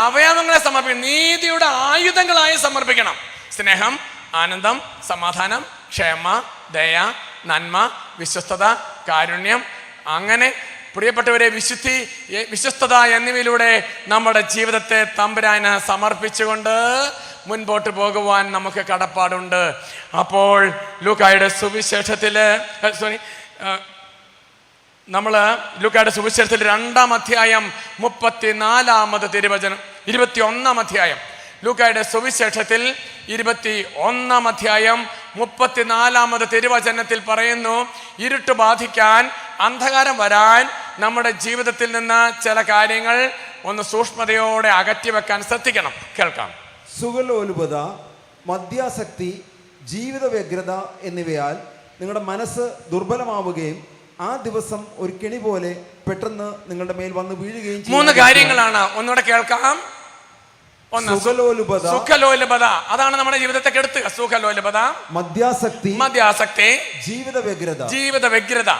അവയവങ്ങളെ സമർപ്പിക്കണം. നീതിയുടെ ആയുധങ്ങളായി സമർപ്പിക്കണം. സ്നേഹം, ആനന്ദം, സമാധാനം, ക്ഷമ, ദയ, നന്മ, വിശ്വസ്തത, കാരുണ്യം, അങ്ങനെ പ്രിയപ്പെട്ടവരെ വിശ്വസ്തത എന്നിവയിലൂടെ നമ്മുടെ ജീവിതത്തെ തമ്പുരാന് സമർപ്പിച്ചുകൊണ്ട് മുൻപോട്ട് പോകുവാൻ നമുക്ക് കടപ്പാടുണ്ട്. അപ്പോൾ ലൂക്കായുടെ സുവിശേഷത്തില് നമ്മൾ ലൂക്കായുടെ സുവിശേഷത്തിൽ 2-ാം അധ്യായം 34-ാമത് തിരുവചനം, 21-ാം അധ്യായം, ലൂക്കായുടെ സുവിശേഷത്തിൽ 21-ാം അധ്യായം 34-ാമത് തിരുവചനത്തിൽ പറയുന്നു, ഇരുട്ട് ബാധിക്കാൻ, അന്ധകാരം വരാൻ നമ്മുടെ ജീവിതത്തിൽ നിന്ന് ചില കാര്യങ്ങൾ ഒന്ന് സൂക്ഷ്മതയോടെ അകറ്റിവെക്കാൻ ശ്രദ്ധിക്കണം. കേൾക്കാം. സുഖലോലുപത, മദ്യാസക്തി, ജീവിത വ്യഗ്രത എന്നിവയാൽ നിങ്ങളുടെ മനസ്സ് ദുർബലമാവുകയും ആ ദിവസം ഒരു കെണി പോലെ പെട്ടെന്ന് നിങ്ങളുടെ മേൽ വന്ന് വീഴുകയും ചെയ്യും. 3 കാര്യങ്ങളാണ്. ഒന്നുകൂടെ കേൾക്കാം. സുഖലോലുപത, അതാണ് നമ്മുടെ ജീവിതത്തെ കെടുത്തുക. സുഖലോലുപത, മദ്യാസക്തി, ജീവിത വ്യഗ്രത,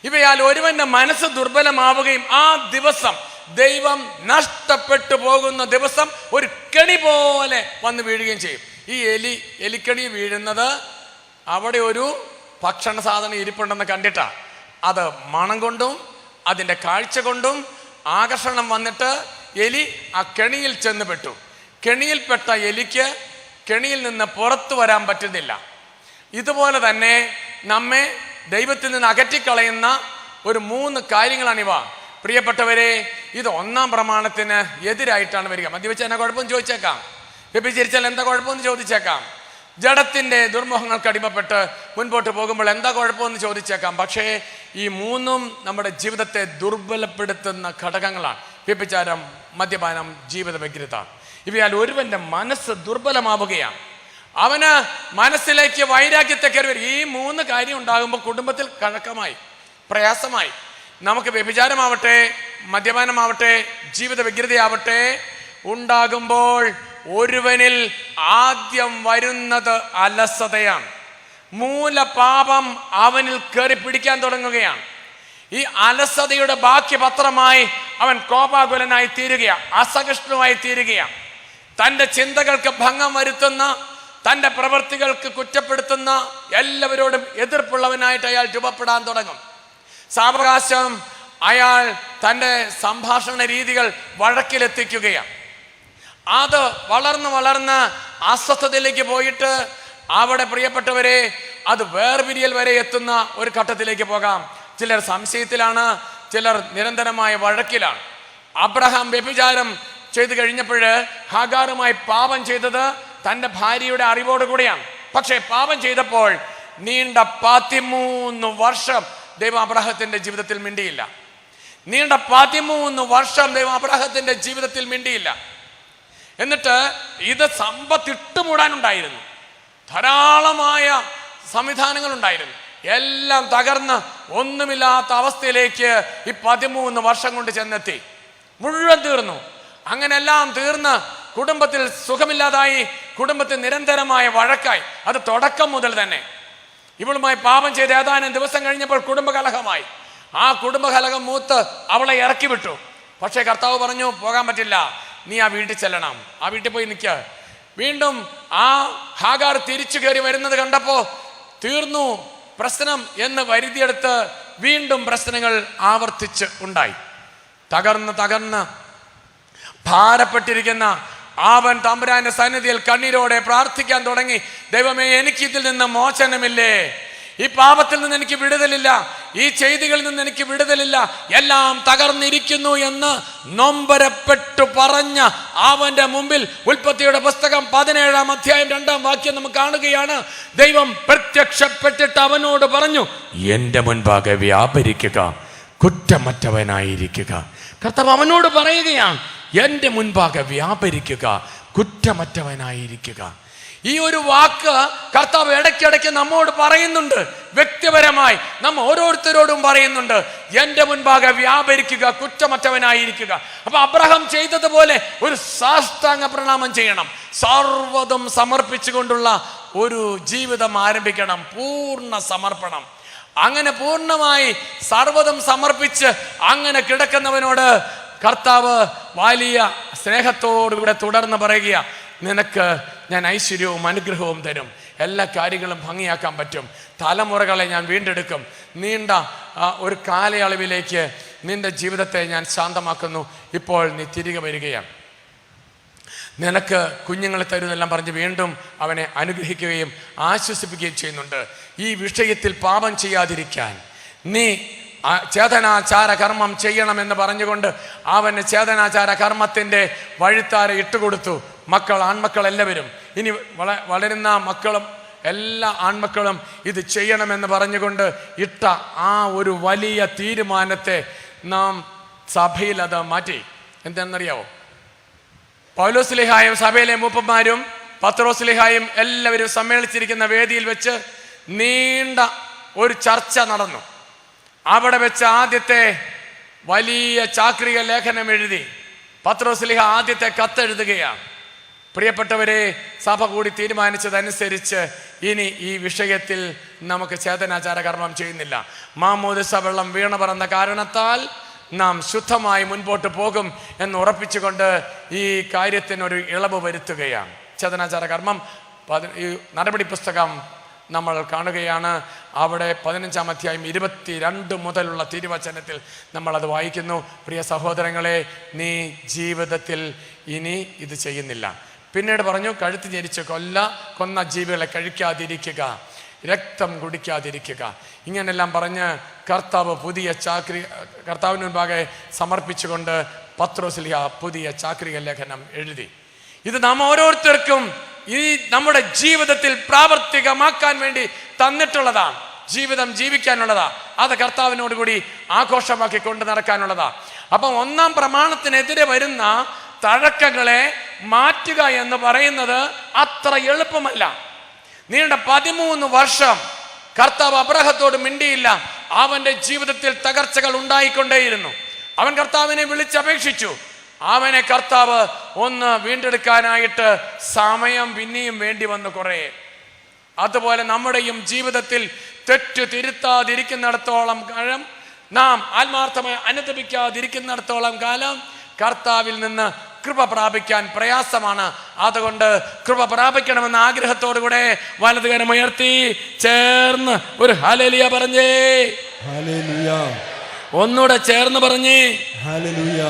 ഇവയാൽ ഒരുവന്റെ മനസ്സ് ദുർബലമാവുകയും ആ ദിവസം, ദൈവം നഷ്ടപ്പെട്ടു പോകുന്ന ദിവസം, ഒരു കെണി പോലെ വന്ന് വീഴുകയും ചെയ്യും. ഈ എലിക്കണി വീഴുന്നത് അവിടെ ഒരു ഭക്ഷണ സാധനം ഇരിപ്പുണ്ടെന്ന് കണ്ടിട്ടാ. അത് മണം കൊണ്ടും അതിൻ്റെ കാഴ്ച കൊണ്ടും ആകർഷണം വന്നിട്ട് എലി ആ കെണിയിൽ ചെന്ന് പെട്ടു. കെണിയിൽപ്പെട്ട എലിക്ക് കെണിയിൽ നിന്ന് പുറത്തു വരാൻ പറ്റുന്നില്ല. ഇതുപോലെ തന്നെ നമ്മെ ദൈവത്തിൽ നിന്ന് അകറ്റിക്കളയുന്ന ഒരു 3 കാര്യങ്ങളാണിവ. പ്രിയപ്പെട്ടവരെ, ഇത് 1-ാം പ്രമാണത്തിന് എതിരായിട്ടാണ് വരിക. മദ്യപിച്ചാൽ എന്നാ കുഴപ്പമെന്ന് ചോദിച്ചേക്കാം. വ്യഭിചരിച്ചാൽ എന്താ കുഴപ്പമെന്ന് ചോദിച്ചേക്കാം. ജഡത്തിൻ്റെ ദുർമോഹങ്ങൾക്ക് അടിമപ്പെട്ട് മുൻപോട്ട് പോകുമ്പോൾ എന്താ കുഴപ്പമെന്ന് ചോദിച്ചേക്കാം. പക്ഷേ ഈ 3ഉം നമ്മുടെ ജീവിതത്തെ ദുർബലപ്പെടുത്തുന്ന ഘടകങ്ങളാണ്. വ്യഭിചാരം, മദ്യപാനം, ജീവിത വ്യഗ്രത. ഇവയാൽ ഒരുവന്റെ മനസ്സ് ദുർബലമാവുകയാണ്. അവന് മനസ്സിലേക്ക് വൈരാഗ്യത്തെ കയറി വരും. ഈ 3 കാര്യം ഉണ്ടാകുമ്പോൾ കുടുംബത്തിൽ കഴക്കമായി, പ്രയാസമായി. നമുക്ക് വ്യഭിചാരമാവട്ടെ, മദ്യപാനമാവട്ടെ, ജീവിത വ്യഗ്രതയാവട്ടെ ഉണ്ടാകുമ്പോൾ ഒരുവനിൽ ആദ്യം വരുന്നത് അലസതയാണ്. മൂലപാപം അവനിൽ കയറി പിടിക്കാൻ തുടങ്ങുകയാണ്. ഈ അലസതയുടെ ബാക്കി പത്രമായി അവൻ കോപാകുലനായി തീരുകയാണ്, അസഹിഷ്ണുവായി തീരുകയാണ്. തൻ്റെ ചിന്തകൾക്ക് ഭംഗം വരുത്തുന്ന, തൻ്റെ പ്രവൃത്തികൾക്ക് കുറ്റപ്പെടുത്തുന്ന എല്ലാവരോടും എതിർപ്പുള്ളവനായിട്ട് അയാൾ രൂപപ്പെടാൻ തുടങ്ങും. സാവകാശം അയാൾ തൻ്റെ സംഭാഷണ രീതികൾ വഴക്കിലെത്തിക്കുകയാണ്. അത് വളർന്ന് അസ്വസ്ഥതയിലേക്ക് പോയിട്ട് അവിടെ പ്രിയപ്പെട്ടവരെ അത് വേർപിരിയൽ വരെ എത്തുന്ന ഒരു ഘട്ടത്തിലേക്ക് പോകാം. ചിലർ സംശയത്തിലാണ്, ചിലർ നിരന്തരമായ വഴക്കിലാണ്. അബ്രഹാം വ്യഭിചാരം ചെയ്തു കഴിഞ്ഞപ്പോൾ ഹാഗാറുമായി പാപം ചെയ്തത് തൻ്റെ ഭാര്യയുടെ അറിവോടുകൂടിയാണ്. പക്ഷേ പാപം ചെയ്തപ്പോൾ നീണ്ട 13 വർഷം ദൈവം അബ്രഹാത്തിന്റെ ജീവിതത്തിൽ മിണ്ടിയില്ല. നീണ്ട 13 വർഷം ദൈവം അബ്രഹാത്തിന്റെ ജീവിതത്തിൽ മിണ്ടിയില്ല. എന്നിട്ട് ഇത് സമ്പത്ത് ഇട്ടുമൂടാനുണ്ടായിരുന്നു. ധാരാളമായ സംവിധാനങ്ങൾ ഉണ്ടായിരുന്നു. എല്ലാം തകർന്ന് ഒന്നുമില്ലാത്ത അവസ്ഥയിലേക്ക് ഈ 13 വർഷം കൊണ്ട് ചെന്നെത്തി. മുഴുവൻ തീർന്നു. അങ്ങനെല്ലാം തീർന്ന് കുടുംബത്തിൽ സുഖമില്ലാതായി, കുടുംബത്തിൽ നിരന്തരമായ വഴക്കായി. അത് തുടക്കം മുതൽ തന്നെ. ഇവളുമായി പാപം ചെയ്ത് ഏതാനും ദിവസം കഴിഞ്ഞപ്പോൾ കുടുംബകലഹമായി. ആ കുടുംബകലഹം മൂത്ത് അവളെ ഇറക്കി വിട്ടു. പക്ഷേ കർത്താവ് പറഞ്ഞു, പോകാൻ പറ്റില്ല, നീ ആ വീട്ടിൽ ചെല്ലണം, ആ വീട്ടിൽ പോയി നിൽക്കുക. വീണ്ടും ആ ഹാഗാർ തിരിച്ചു കയറി വരുന്നത് കണ്ടപ്പോൾ തീർന്നു പ്രശ്നം എന്ന് വരുതിയെടുത്ത് വീണ്ടും പ്രശ്നങ്ങൾ ആവർത്തിച്ച് ഉണ്ടായി. തകർന്ന് ഭാരപ്പെട്ടിരിക്കുന്ന അവൻ തമ്പുരാന്റെ സന്നിധിയിൽ കണ്ണീരോടെ പ്രാർത്ഥിക്കാൻ തുടങ്ങി. ദൈവമേ, എനിക്ക് ഇതിൽ നിന്ന് മോചനമില്ലേ? ഈ പാപത്തിൽ നിന്ന് എനിക്ക് വിടുതലില്ല, ഈ ചെയ്തികളിൽ നിന്ന് എനിക്ക് വിടുതലില്ല, എല്ലാം തകർന്നിരിക്കുന്നു എന്ന് നൊമ്പരപ്പെട്ടു പറഞ്ഞ അവന്റെ മുമ്പിൽ ഉൽപ്പത്തിയുടെ പുസ്തകം 17-ാം അധ്യായം 2-ാം വാക്യം നമുക്ക് കാണുകയാണ്. ദൈവം പ്രത്യക്ഷപ്പെട്ടിട്ട് അവനോട് പറഞ്ഞു, എന്റെ മുൻപാകെ വ്യാപരിക്കുക, കുറ്റമറ്റവനായിരിക്കുക. കർത്താവ് അവനോട് പറയുകയാണ്, എന്റെ മുൻപാകെ വ്യാപരിക്കുക, കുറ്റമറ്റവനായിരിക്കുക. ഈ ഒരു വാക്ക് കർത്താവ് ഇടയ്ക്കിടയ്ക്ക് നമ്മോട് പറയുന്നുണ്ട്. വ്യക്തിപരമായി നമ്മ ഓരോരുത്തരോടും പറയുന്നുണ്ട്, എന്റെ മുൻപാകെ വ്യാപരിക്കുക, കുറ്റമറ്റവനായിരിക്കുക. അപ്പൊ അബ്രഹാം ചെയ്തതുപോലെ ഒരു സാഷ്ടാംഗ പ്രണാമം ചെയ്യണം. സർവ്വതും സമർപ്പിച്ചുകൊണ്ടുള്ള ഒരു ജീവിതം ആരംഭിക്കണം. പൂർണ്ണ സമർപ്പണം. അങ്ങനെ പൂർണ്ണമായി സർവ്വതും സമർപ്പിച്ച് അങ്ങനെ കിടക്കുന്നവനോട് കർത്താവ് വലിയ സ്നേഹത്തോടുകൂടെ തുടർന്ന് പറയുക, നിനക്ക് ഞാൻ ഐശ്വര്യവും അനുഗ്രഹവും തരും, എല്ലാ കാര്യങ്ങളും ഭംഗിയാക്കാൻ പറ്റും, തലമുറകളെ ഞാൻ വീണ്ടെടുക്കും, നീണ്ട ഒരു കാലയളവിലേക്ക് നിന്റെ ജീവിതത്തെ ഞാൻ ശാന്തമാക്കുന്നു, ഇപ്പോൾ നീ തിരികെ വരികയാണ്, നിനക്ക് കുഞ്ഞുങ്ങളെ തരുമെന്നെല്ലാം പറഞ്ഞ് വീണ്ടും അവനെ അനുഗ്രഹിക്കുകയും ആശ്വസിപ്പിക്കുകയും ചെയ്യുന്നുണ്ട്. ഈ വിഷയത്തിൽ പാപം ചെയ്യാതിരിക്കാൻ നീ ചേതനാചാര കർമ്മം ചെയ്യണമെന്ന് പറഞ്ഞുകൊണ്ട് അവന് ചേതനാചാര കർമ്മത്തിൻ്റെ വഴിത്താര ഇട്ടുകൊടുത്തു. മക്കൾ, ആൺമക്കൾ എല്ലാവരും, ഇനി വളരുന്ന മക്കളും എല്ലാ ആൺമക്കളും ഇത് ചെയ്യണമെന്ന് പറഞ്ഞുകൊണ്ട് ഇട്ട ആ ഒരു വലിയ തീരുമാനത്തെ നാം സഭയിൽ അത് മാറ്റി. എന്താണെന്നറിയാവോ? പൗലോസ്ലീഹായും സഭയിലെ മൂപ്പന്മാരും പത്രോസ്ലീഹായും എല്ലാവരും സമ്മേളിച്ചിരിക്കുന്ന വേദിയിൽ വെച്ച് നീണ്ട ഒരു ചർച്ച നടന്നു. അവിടെ വെച്ച് ആദ്യത്തെ വലിയ ചാക്രിക ലേഖനം എഴുതി പത്രോസ്ലീഹ ആദ്യത്തെ കത്തെഴുതുകയാണ്. പ്രിയപ്പെട്ടവരെ, സഭ കൂടി തീരുമാനിച്ചതനുസരിച്ച് ഇനി ഈ വിഷയത്തിൽ നമുക്ക് ചേതനാചാര കർമ്മം ചെയ്യുന്നില്ല. മാമോദിസ വെള്ളം വീണ പറന്ന കാരണത്താൽ നാം ശുദ്ധമായി മുൻപോട്ട് പോകും എന്ന് ഉറപ്പിച്ചുകൊണ്ട് ഈ കാര്യത്തിനൊരു ഇളവ് വരുത്തുകയാണ്. ചേതനാചാര കർമ്മം ഈ നടപടി പുസ്തകം നമ്മൾ കാണുകയാണ്. അവിടെ 15-ാം അധ്യായം 22 മുതലുള്ള തിരുവചനത്തിൽ നമ്മളത് വായിക്കുന്നു. പ്രിയ സഹോദരങ്ങളെ, നീ ജീവിതത്തിൽ ഇനി ഇത് ചെയ്യുന്നില്ല. പിന്നീട് പറഞ്ഞു, കഴുത്ത് ഞെരിച്ച് കൊന്ന ജീവികളെ കഴിക്കാതിരിക്കുക, രക്തം കുടിക്കാതിരിക്കുക. ഇങ്ങനെല്ലാം പറഞ്ഞ് കർത്താവിന് മുൻപാകെ സമർപ്പിച്ചുകൊണ്ട് പത്രോസ്ലീഹ പുതിയ ചാക്രിക ലേഖനം എഴുതി. ഇത് നാം ഓരോരുത്തർക്കും ഈ നമ്മുടെ ജീവിതത്തിൽ പ്രാവർത്തികമാക്കാൻ വേണ്ടി തന്നിട്ടുള്ളതാണ്. ജീവിതം ജീവിക്കാനുള്ളതാ. അത് കർത്താവിനോട് കൂടി ആഘോഷമാക്കി കൊണ്ട് നടക്കാനുള്ളതാ. അപ്പം 1-ാം പ്രമാണത്തിനെതിരെ വരുന്ന തഴക്കങ്ങളെ മാറ്റുക എന്ന് പറയുന്നത് അത്ര എളുപ്പമല്ല. നീണ്ട 13 വർഷം കർത്താവ് അബ്രഹത്തോട് മിണ്ടിയില്ല. അവന്റെ ജീവിതത്തിൽ തകർച്ചകൾ ഉണ്ടായിക്കൊണ്ടേയിരുന്നു. അവൻ കർത്താവിനെ വിളിച്ചപേക്ഷിച്ചു. അവനെ കർത്താവ് ഒന്ന് വീണ്ടെടുക്കാനായിട്ട് സമയം പിന്നെയും വേണ്ടി വന്നു കുറേ. അതുപോലെ നമ്മുടെയും ജീവിതത്തിൽ തെറ്റു തിരുത്താതിരിക്കുന്നിടത്തോളം കാലം, നാം ആത്മാർത്ഥമായി അനുദപിക്കാതിരിക്കുന്നിടത്തോളം കാലം കർത്താവിൽ നിന്ന് കൃപ പ്രാപിക്കാൻ പ്രയാസമാണ്. അതുകൊണ്ട് കൃപ പ്രാപിക്കണമെന്ന ആഗ്രഹത്തോടു കൂടെ വലതുകരം ഉയർത്തി ചേർന്ന് ഒരു ഹല്ലേലൂയ പറഞ്ഞേ. ഹല്ലേലൂയ. ഒന്നുകൂടെ ചേർന്ന് പറഞ്ഞേ ഹല്ലേലൂയ.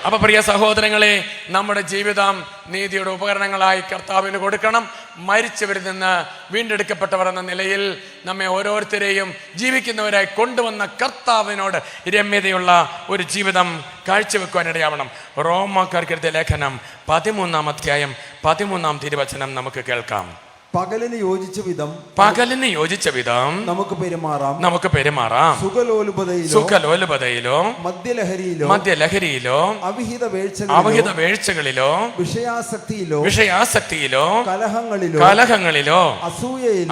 അപ്പൊ പ്രിയ സഹോദരങ്ങളെ, നമ്മുടെ ജീവിതം നീതിയുടെ ഉപകരണങ്ങളായി കർത്താവിന് കൊടുക്കണം. മരിച്ചവരിൽ നിന്ന് വീണ്ടെടുക്കപ്പെട്ടവർ എന്ന നിലയിൽ നമ്മെ ഓരോരുത്തരെയും ജീവിക്കുന്നവരായി കൊണ്ടുവന്ന കർത്താവിനോട് രമ്യതയുള്ള ഒരു ജീവിതം കാഴ്ചവെക്കുവാനിടയാവണം. റോമാക്കാർക്കെഴുതിയ ലേഖനം 13-ാം അധ്യായം 13-ാം തിരുവചനം നമുക്ക് കേൾക്കാം. പകലിന് യോജിച്ച വിധം നമുക്ക് പെരുമാറാം. സുഖലോലുപതയിലോ മദ്യലഹരിയിലോ അവിഹിത വീഴ്ചകളിലോ വിഷയാസക്തിയിലോ കലഹങ്ങളിലോ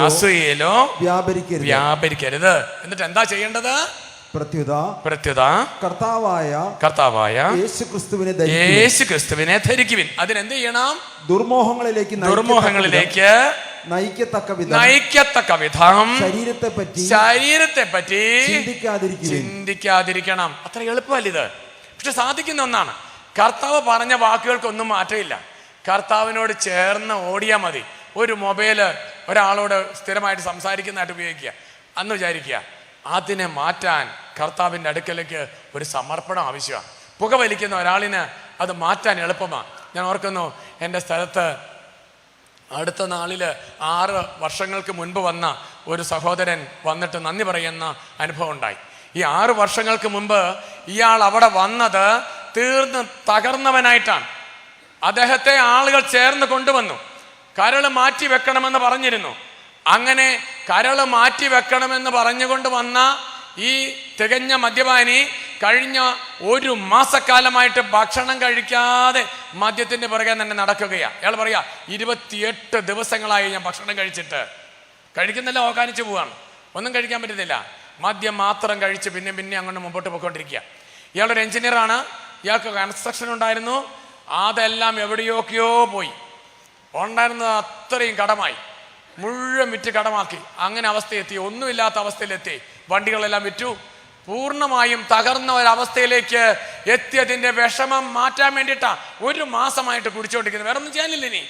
അസൂയയിലോ വ്യാപരിക്കരുത്. എന്നിട്ട് എന്താ ചെയ്യേണ്ടത്? പ്രത്യുത കർത്താവായ യേശുക്രിസ്തുവിനെ ധരിക്കുവിൻ. അതിനെന്ത് ചെയ്യണം? ദുർമോഹങ്ങളിലേക്ക് നയിക്കത്തക്ക വിധം ശരീരത്തെ പറ്റി ചിന്തിക്കാതിരിക്കണം. അത്ര എളുപ്പമല്ല ഇത്, പക്ഷെ സാധിക്കുന്ന ഒന്നാണ്. കർത്താവ് പറഞ്ഞ വാക്കുകൾക്കൊന്നും മാറ്റമില്ല. കർത്താവിനോട് ചേർന്ന് ഓടിയാൽ മതി. ഒരു മൊബൈല് ഒരാളോട് സ്ഥിരമായിട്ട് സംസാരിക്കുന്നതായിട്ട് ഉപയോഗിക്കുക അന്ന് വിചാരിക്കുക. അതിനെ മാറ്റാൻ കർത്താവിൻ്റെ അടുക്കലേക്ക് ഒരു സമർപ്പണം ആവശ്യമാണ്. പുകവലിക്കുന്ന ഒരാളിന് അത് മാറ്റാൻ എളുപ്പമാണ്. ഞാൻ ഓർക്കുന്നു, എൻ്റെ സ്ഥലത്ത് അടുത്ത നാളിൽ 6 വർഷങ്ങൾക്ക് മുൻപ് വന്ന ഒരു സഹോദരൻ വന്നിട്ട് നന്ദി പറയുന്ന അനുഭവം ഉണ്ടായി. ഈ 6 വർഷങ്ങൾക്ക് മുമ്പ് ഇയാൾ അവിടെ വന്നത് തീർന്ന് തകർന്നവനായിട്ടാണ്. അദ്ദേഹത്തെ ആളുകൾ ചേർന്ന് കൊണ്ടുവന്നു. കരള് മാറ്റി വെക്കണമെന്ന് പറഞ്ഞിരുന്നു. അങ്ങനെ കരള് മാറ്റി വെക്കണമെന്ന് പറഞ്ഞുകൊണ്ട് വന്ന ഈ തികഞ്ഞ മദ്യപാനി കഴിഞ്ഞ 1 മാസക്കാലമായിട്ട് ഭക്ഷണം കഴിക്കാതെ മദ്യത്തിന്റെ പുറകെ തന്നെ നടക്കുകയാണ്. അയാൾ പറയാ 28 ദിവസങ്ങളായി ഞാൻ ഭക്ഷണം കഴിച്ചിട്ട്. കഴിക്കുന്നില്ല, ഓക്കാനിച്ച് പോവാണ്, ഒന്നും കഴിക്കാൻ പറ്റുന്നില്ല. മദ്യം മാത്രം കഴിച്ച് പിന്നെ അങ്ങോട്ട് മുമ്പോട്ട് പോയിക്കൊണ്ടിരിക്കുക. ഇയാളൊരു എഞ്ചിനീയറാണ്. ഇയാൾക്ക് കൺസ്ട്രക്ഷൻ ഉണ്ടായിരുന്നു. അതെല്ലാം എവിടെയൊക്കെയോ പോയി. ഉണ്ടായിരുന്നത് അത്രയും കടമായി, മുഴുവൻ വിറ്റ് കടമാക്കി. അങ്ങനെ അവസ്ഥയെത്തി, ഒന്നുമില്ലാത്ത അവസ്ഥയിലെത്തി. വണ്ടികളെല്ലാം വിറ്റു. പൂർണ്ണമായും തകർന്ന ഒരവസ്ഥയിലേക്ക് എത്തിയതിൻ്റെ വിഷമം മാറ്റാൻ വേണ്ടിയിട്ടാണ് 1 മാസമായിട്ട് കുടിച്ചുകൊണ്ടിരിക്കുന്നത്. വേറെ ഒന്നും ചെയ്യാനില്ല. ഇനി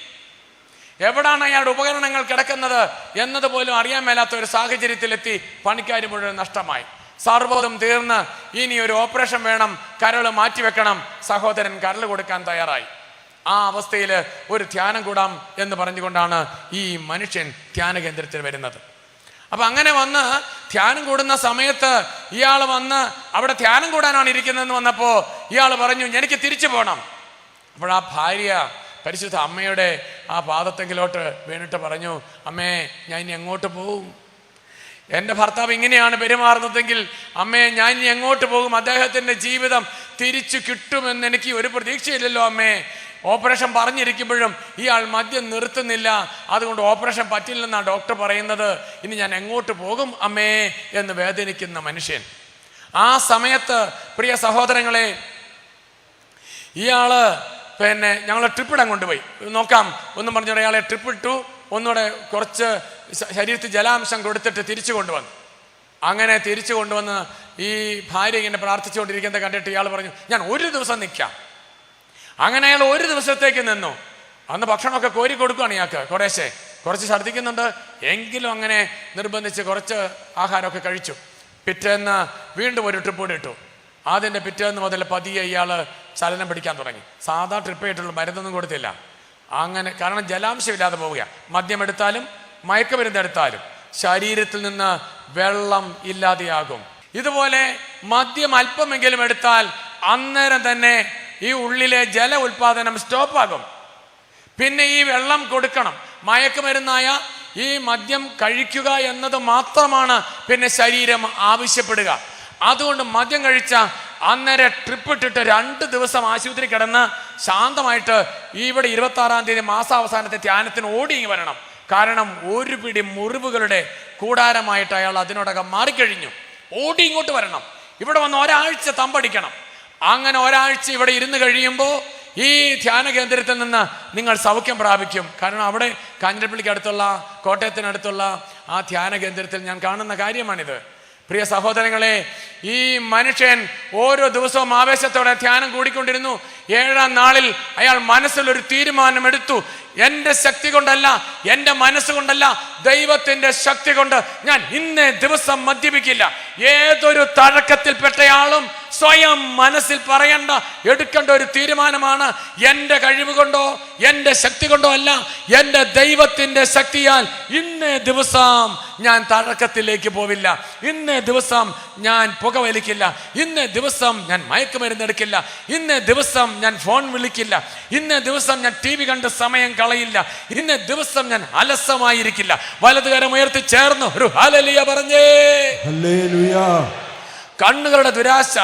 എവിടാണ് അയാളുടെ ഉപകരണങ്ങൾ കിടക്കുന്നത് എന്നതുപോലും അറിയാൻ മേലാത്ത ഒരു സാഹചര്യത്തിലെത്തി. പണിക്കാർ മുഴുവൻ നഷ്ടമായി. സർവ്വതും തീർന്ന് ഇനി ഒരു ഓപ്പറേഷൻ വേണം, കരള് മാറ്റിവെക്കണം. സഹോദരൻ കരള് കൊടുക്കാൻ തയ്യാറായി. ആ അവസ്ഥയിൽ ഒരു ധ്യാനം കൂടാം എന്ന് പറഞ്ഞുകൊണ്ടാണ് ഈ മനുഷ്യൻ ധ്യാന കേന്ദ്രത്തിൽ വരുന്നത്. അപ്പൊ അങ്ങനെ വന്ന് ധ്യാനം കൂടുന്ന സമയത്ത് ഇയാൾ വന്ന് അവിടെ ധ്യാനം കൂടാനാണ് ഇരിക്കുന്നതെന്ന് വന്നപ്പോൾ ഇയാൾ പറഞ്ഞു, എനിക്ക് തിരിച്ചു പോകണം. അപ്പോഴാ ഭാര്യ പരിശുദ്ധ അമ്മയുടെ ആ പാദത്തെങ്കിലോട്ട് വീണിട്ട് പറഞ്ഞു, അമ്മേ, ഞാൻ ഇനി എങ്ങോട്ട് പോകും? എൻ്റെ ഭർത്താവ് ഇങ്ങനെയാണ് പെരുമാറുന്നതെങ്കിൽ അമ്മേ, ഞാൻ ഇനി എങ്ങോട്ട് പോകും? അദ്ദേഹത്തിൻ്റെ ജീവിതം തിരിച്ചു കിട്ടുമെന്ന് എനിക്ക് ഒരു പ്രതീക്ഷയില്ലല്ലോ അമ്മേ. ഓപ്പറേഷൻ പറഞ്ഞിരിക്കുമ്പോഴും ഇയാൾ മദ്യം നിർത്തുന്നില്ല. അതുകൊണ്ട് ഓപ്പറേഷൻ പറ്റില്ലെന്നാണ് ഡോക്ടർ പറയുന്നത്. ഇനി ഞാൻ എങ്ങോട്ട് പോകും അമ്മേ എന്ന് വേദനിക്കുന്ന മനുഷ്യൻ. ആ സമയത്ത് പ്രിയ സഹോദരങ്ങളെ, ഇയാള് ഞങ്ങൾ ട്രിപ്പിടാൻ കൊണ്ടുപോയി. നോക്കാം ഒന്നും പറഞ്ഞോടെ ഇയാളെ ട്രിപ്പിട്ടു. ഒന്നുകൂടെ കുറച്ച് ശരീരത്തിൽ ജലാംശം കൊടുത്തിട്ട് തിരിച്ചു കൊണ്ടുവന്നു. അങ്ങനെ തിരിച്ചു കൊണ്ടുവന്ന് ഈ ഭാര്യ ഇങ്ങനെ പ്രാർത്ഥിച്ചുകൊണ്ടിരിക്കുന്നത് കണ്ടിട്ട് ഇയാൾ പറഞ്ഞു, ഞാൻ 1 ദിവസം നിൽക്കാം. അങ്ങനെ അയാൾ 1 ദിവസത്തേക്ക് നിന്നു. അന്ന് ഭക്ഷണമൊക്കെ കോരി കൊടുക്കുകയാണ് ഇയാൾക്ക്. കുറച്ച് ഛർദ്ദിക്കുന്നുണ്ട് എങ്കിലും അങ്ങനെ നിർബന്ധിച്ച് കുറച്ച് ആഹാരമൊക്കെ കഴിച്ചു. പിറ്റേന്ന് വീണ്ടും ഒരു ട്രിപ്പ് കൂടി ഇട്ടു. അതിൻ്റെ പിറ്റേന്ന് മുതൽ പതിയെ ഇയാൾ ചലനം പിടിക്കാൻ തുടങ്ങി. സാധാ ട്രിപ്പ് ആയിട്ടുള്ള മരുന്നൊന്നും കൊടുത്തില്ല. അങ്ങനെ കാരണം ജലാംശമില്ലാതെ പോവുക. മദ്യം എടുത്താലും മയക്കുമരുന്ന് എടുത്താലും ശരീരത്തിൽ നിന്ന് വെള്ളം ഇല്ലാതെയാകും. ഇതുപോലെ മദ്യം അല്പമെങ്കിലും എടുത്താൽ അന്നേരം തന്നെ ഈ ഉള്ളിലെ ജല ഉൽപാദനം സ്റ്റോപ്പാകും. പിന്നെ ഈ വെള്ളം കൊടുക്കണം. മയക്കുമരുന്നായ ഈ മദ്യം കഴിക്കുക എന്നത് മാത്രമാണ് പിന്നെ ശരീരം ആവശ്യപ്പെടുക. അതുകൊണ്ട് മദ്യം കഴിച്ച അന്നേരം ട്രിപ്പ് ഇട്ടിട്ട് 2 ദിവസം ആശുപത്രി കിടന്ന് ശാന്തമായിട്ട് ഇവിടെ 26-ാം തീയതി മാസാവസാനത്തെ ധ്യാനത്തിന് ഓടി വരണം. കാരണം 1 പിടി മുറിവുകളുടെ കൂടാരമായിട്ട് അയാൾ അതിനോടകം മാറിക്കഴിഞ്ഞു. ഓടി ഇങ്ങോട്ട് വരണം. ഇവിടെ വന്ന് ഒരാഴ്ച തമ്പടിക്കണം. അങ്ങനെ ഒരാഴ്ച ഇവിടെ ഇരുന്ന് കഴിയുമ്പോൾ ഈ ധ്യാന കേന്ദ്രത്തിൽ നിന്ന് നിങ്ങൾ സൗഖ്യം പ്രാപിക്കും. കാരണം അവിടെ കാഞ്ഞിരപ്പള്ളിക്ക് അടുത്തുള്ള, കോട്ടയത്തിനടുത്തുള്ള ആ ധ്യാന കേന്ദ്രത്തിൽ ഞാൻ കാണുന്ന കാര്യമാണിത്. പ്രിയ സഹോദരങ്ങളെ, ഈ മനുഷ്യൻ ഓരോ ദിവസവും ആവേശത്തോടെ ധ്യാനം കൂടിക്കൊണ്ടിരുന്നു. 7-ാം നാളിൽ അയാൾ മനസ്സിലൊരു തീരുമാനമെടുത്തു. എൻ്റെ ശക്തി കൊണ്ടല്ല, എൻ്റെ മനസ്സുകൊണ്ടല്ല, ദൈവത്തിൻ്റെ ശക്തി കൊണ്ട് ഞാൻ ഇന്നേ ദിവസം മദ്യപിക്കില്ല. ഏതൊരു തഴക്കത്തിൽപ്പെട്ടയാളും സ്വയം മനസ്സിൽ എടുക്കേണ്ട ഒരു തീരുമാനമാണ്. എൻ്റെ കഴിവ് കൊണ്ടോ എൻ്റെ ശക്തി കൊണ്ടോ അല്ല, എൻ്റെ ദൈവത്തിൻ്റെ ശക്തിയാൽ ഇന്നേ ദിവസം ഞാൻ തഴക്കത്തിലേക്ക് പോവില്ല. ഇന്നേ ദിവസം ഞാൻ പുകവലിക്കില്ല. ഇന്നേ ദിവസം ഞാൻ മയക്കുമരുന്നെടുക്കില്ല. ഇന്നേ ദിവസം ഞാൻ ഫോൺ വിളിക്കില്ല. ഇന്നേ ദിവസം ഞാൻ TV കണ്ട് സമയം കളയില്ല. ഇന്നേ ദിവസം ഞാൻ അലസമായിരിക്കില്ല. വലതുകരം ഉയർത്തി ചേർന്ന് ഒരു ഹല്ലേലൂയ പറഞ്ഞേ. കണ്ണുകളുടെ ദുരാശ,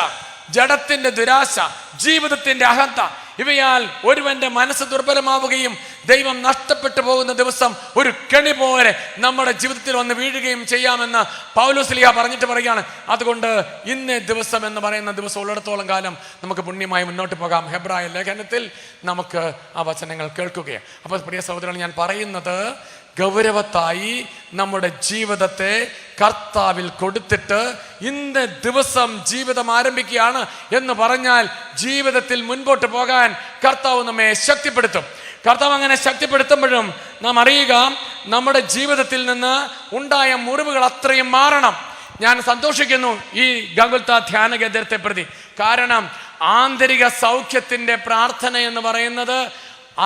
ജഡത്തിന്റെ ദുരാശ, ജീവിതത്തിന്റെ അഹന്ത, ഇവയാൽ ഒരുവന്റെ മനസ്സ് ദുർബലമാവുകയും ദൈവം നഷ്ടപ്പെട്ടു പോകുന്ന ദിവസം ഒരു കെണി പോലെ നമ്മുടെ ജീവിതത്തിൽ വന്ന് വീഴുകയും ചെയ്യാമെന്ന് പൗലോസ് പറഞ്ഞിട്ട് പറയുകയാണ്. അതുകൊണ്ട് ഇന്നേ ദിവസം എന്ന് പറയുന്ന ദിവസം ഉള്ളിടത്തോളം കാലം നമുക്ക് പുണ്യമായി മുന്നോട്ട് പോകാം. ഹെബ്രായ ലേഖനത്തിൽ നമുക്ക് ആ വചനങ്ങൾ കേൾക്കുകയാണ്. അപ്പോൾ പ്രിയ സഹോദരൻ, ഞാൻ പറയുന്നത് ഗൗരവത്തായി നമ്മുടെ ജീവിതത്തെ കർത്താവിൽ കൊടുത്തിട്ട് ഇന്ന് ദിവസം ജീവിതം ആരംഭിക്കുകയാണ് എന്ന് പറഞ്ഞാൽ ജീവിതത്തിൽ മുൻപോട്ട് പോകാൻ കർത്താവ് നമ്മെ ശക്തിപ്പെടുത്തും. കർത്താവ് അങ്ങനെ ശക്തിപ്പെടുത്തുമ്പോഴും നാം അറിയുക, നമ്മുടെ ജീവിതത്തിൽ നിന്ന് ഉണ്ടായ മുറിവുകൾ അത്രയും മാറണം. ഞാൻ സന്തോഷിക്കുന്നു ഈ ഗൽഗൊൽത്താ ധ്യാന കേന്ദ്രത്തെ പ്രതി. കാരണം ആന്തരിക സൗഖ്യത്തിൻ്റെ പ്രാർത്ഥന എന്ന് പറയുന്നത്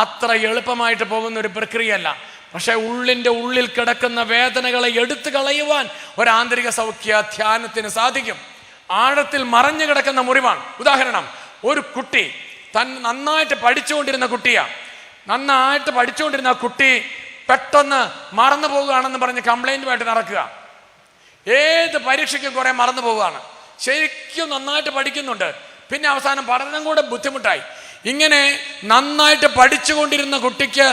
അത്ര എളുപ്പമായിട്ട് പോകുന്ന ഒരു പ്രക്രിയയല്ല. പക്ഷെ ഉള്ളിൻ്റെ ഉള്ളിൽ കിടക്കുന്ന വേദനകളെ എടുത്തു കളയുവാൻ ഒരാന്തരിക സൗഖ്യ ധ്യാനത്തിന് സാധിക്കും. ആഴത്തിൽ മറഞ്ഞു കിടക്കുന്ന മുറിവാണ്. ഉദാഹരണം, ഒരു കുട്ടി നന്നായിട്ട് പഠിച്ചുകൊണ്ടിരുന്ന കുട്ടി പെട്ടെന്ന് മറന്നു പോവുകയാണെന്ന് പറഞ്ഞ് കംപ്ലൈൻറ്റുമായിട്ട് നടക്കുക. ഏത് പരീക്ഷയ്ക്കും കുറെ മറന്നു പോവുകയാണ്. ശരിക്കും നന്നായിട്ട് പഠിക്കുന്നുണ്ട്, പിന്നെ അവസാനം പഠനം കൂടെ ബുദ്ധിമുട്ടായി. ഇങ്ങനെ നന്നായിട്ട് പഠിച്ചുകൊണ്ടിരുന്ന കുട്ടിക്ക്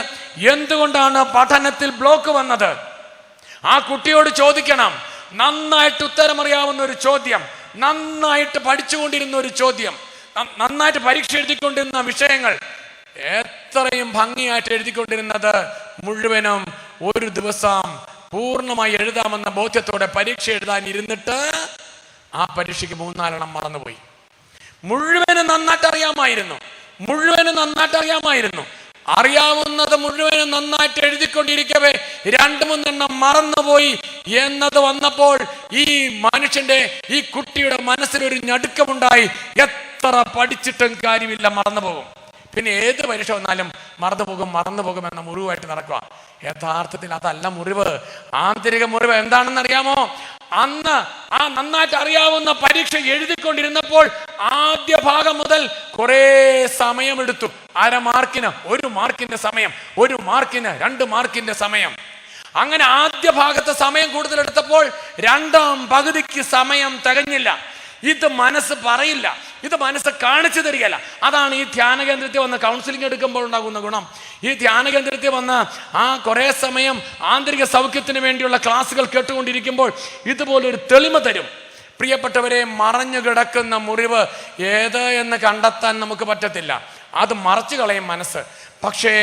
എന്തുകൊണ്ടാണ് പഠനത്തിൽ ബ്ലോക്ക് വന്നത്? ആ കുട്ടിയോട് ചോദിക്കണം. നന്നായിട്ട് ഉത്തരമറിയാവുന്ന ഒരു ചോദ്യം, നന്നായിട്ട് പഠിച്ചുകൊണ്ടിരുന്ന ഒരു ചോദ്യം, നന്നായിട്ട് പരീക്ഷ എഴുതിക്കൊണ്ടിരുന്ന വിഷയങ്ങൾ എത്രയും ഭംഗിയായിട്ട് എഴുതിക്കൊണ്ടിരുന്നത് മുഴുവനും ഒരു ദിവസം പൂർണ്ണമായി എഴുതാമെന്ന ബോധ്യത്തോടെ പരീക്ഷ എഴുതാൻ ഇരുന്നിട്ട് ആ പരീക്ഷയ്ക്ക് 3-4 മറന്നുപോയി. മുഴുവനും നന്നായിട്ട് അറിയാമായിരുന്നു. അറിയാവുന്നത് മുഴുവനും നന്നായിട്ട് എഴുതിക്കൊണ്ടിരിക്കവേ 2-3 മറന്നുപോയി എന്നത് വന്നപ്പോൾ ഈ മനുഷ്യന്റെ, ഈ കുട്ടിയുടെ മനസ്സിലൊരു ഞടുക്കമുണ്ടായി. എത്ര പഠിച്ചിട്ടും കാര്യമില്ല, മറന്നുപോകും. പിന്നെ ഏത് പരീക്ഷ വന്നാലും മറന്നുപോകും എന്ന മുറിവായിട്ട് നടക്കുക. യഥാർത്ഥത്തിൽ അതല്ല മുറിവ്. ആന്തരിക മുറിവ് എന്താണെന്ന് അറിയാമോ? അന്ന് ആ നന്നായിട്ട് അറിയാവുന്ന പരീക്ഷ എഴുതിക്കൊണ്ടിരുന്നപ്പോൾ ആദ്യ ഭാഗം മുതൽ കുറെ സമയമെടുത്തു. 1/2 മാർക്കിന് 1 മാർക്കിന്റെ സമയം, 1 മാർക്കിന് 2 മാർക്കിന്റെ സമയം. അങ്ങനെ ആദ്യ ഭാഗത്ത് സമയം കൂടുതലെടുത്തപ്പോൾ 2ാം പകുതിക്ക് സമയം തികഞ്ഞില്ല. ഇത് മനസ്സ് പറയില്ല, ഇത് മനസ്സ് കാണിച്ചു തരികയല്ല. അതാണ് ഈ ധ്യാന കേന്ദ്രത്തിൽ വന്ന് കൗൺസിലിംഗ് എടുക്കുമ്പോൾ ഉണ്ടാകുന്ന ഗുണം. ഈ ധ്യാന കേന്ദ്രത്തിൽ വന്ന് കുറേ സമയം ആന്തരിക സൗഖ്യത്തിന് വേണ്ടിയുള്ള ക്ലാസ്സുകൾ കേട്ടുകൊണ്ടിരിക്കുമ്പോൾ ഇതുപോലൊരു തെളിമ തരും. പ്രിയപ്പെട്ടവരെ, മറഞ്ഞു കിടക്കുന്ന മുറിവ് ഏത് എന്ന് കണ്ടെത്താൻ നമുക്ക് പറ്റത്തില്ല. അത് മറച്ചു കളയും മനസ്സ്. പക്ഷേ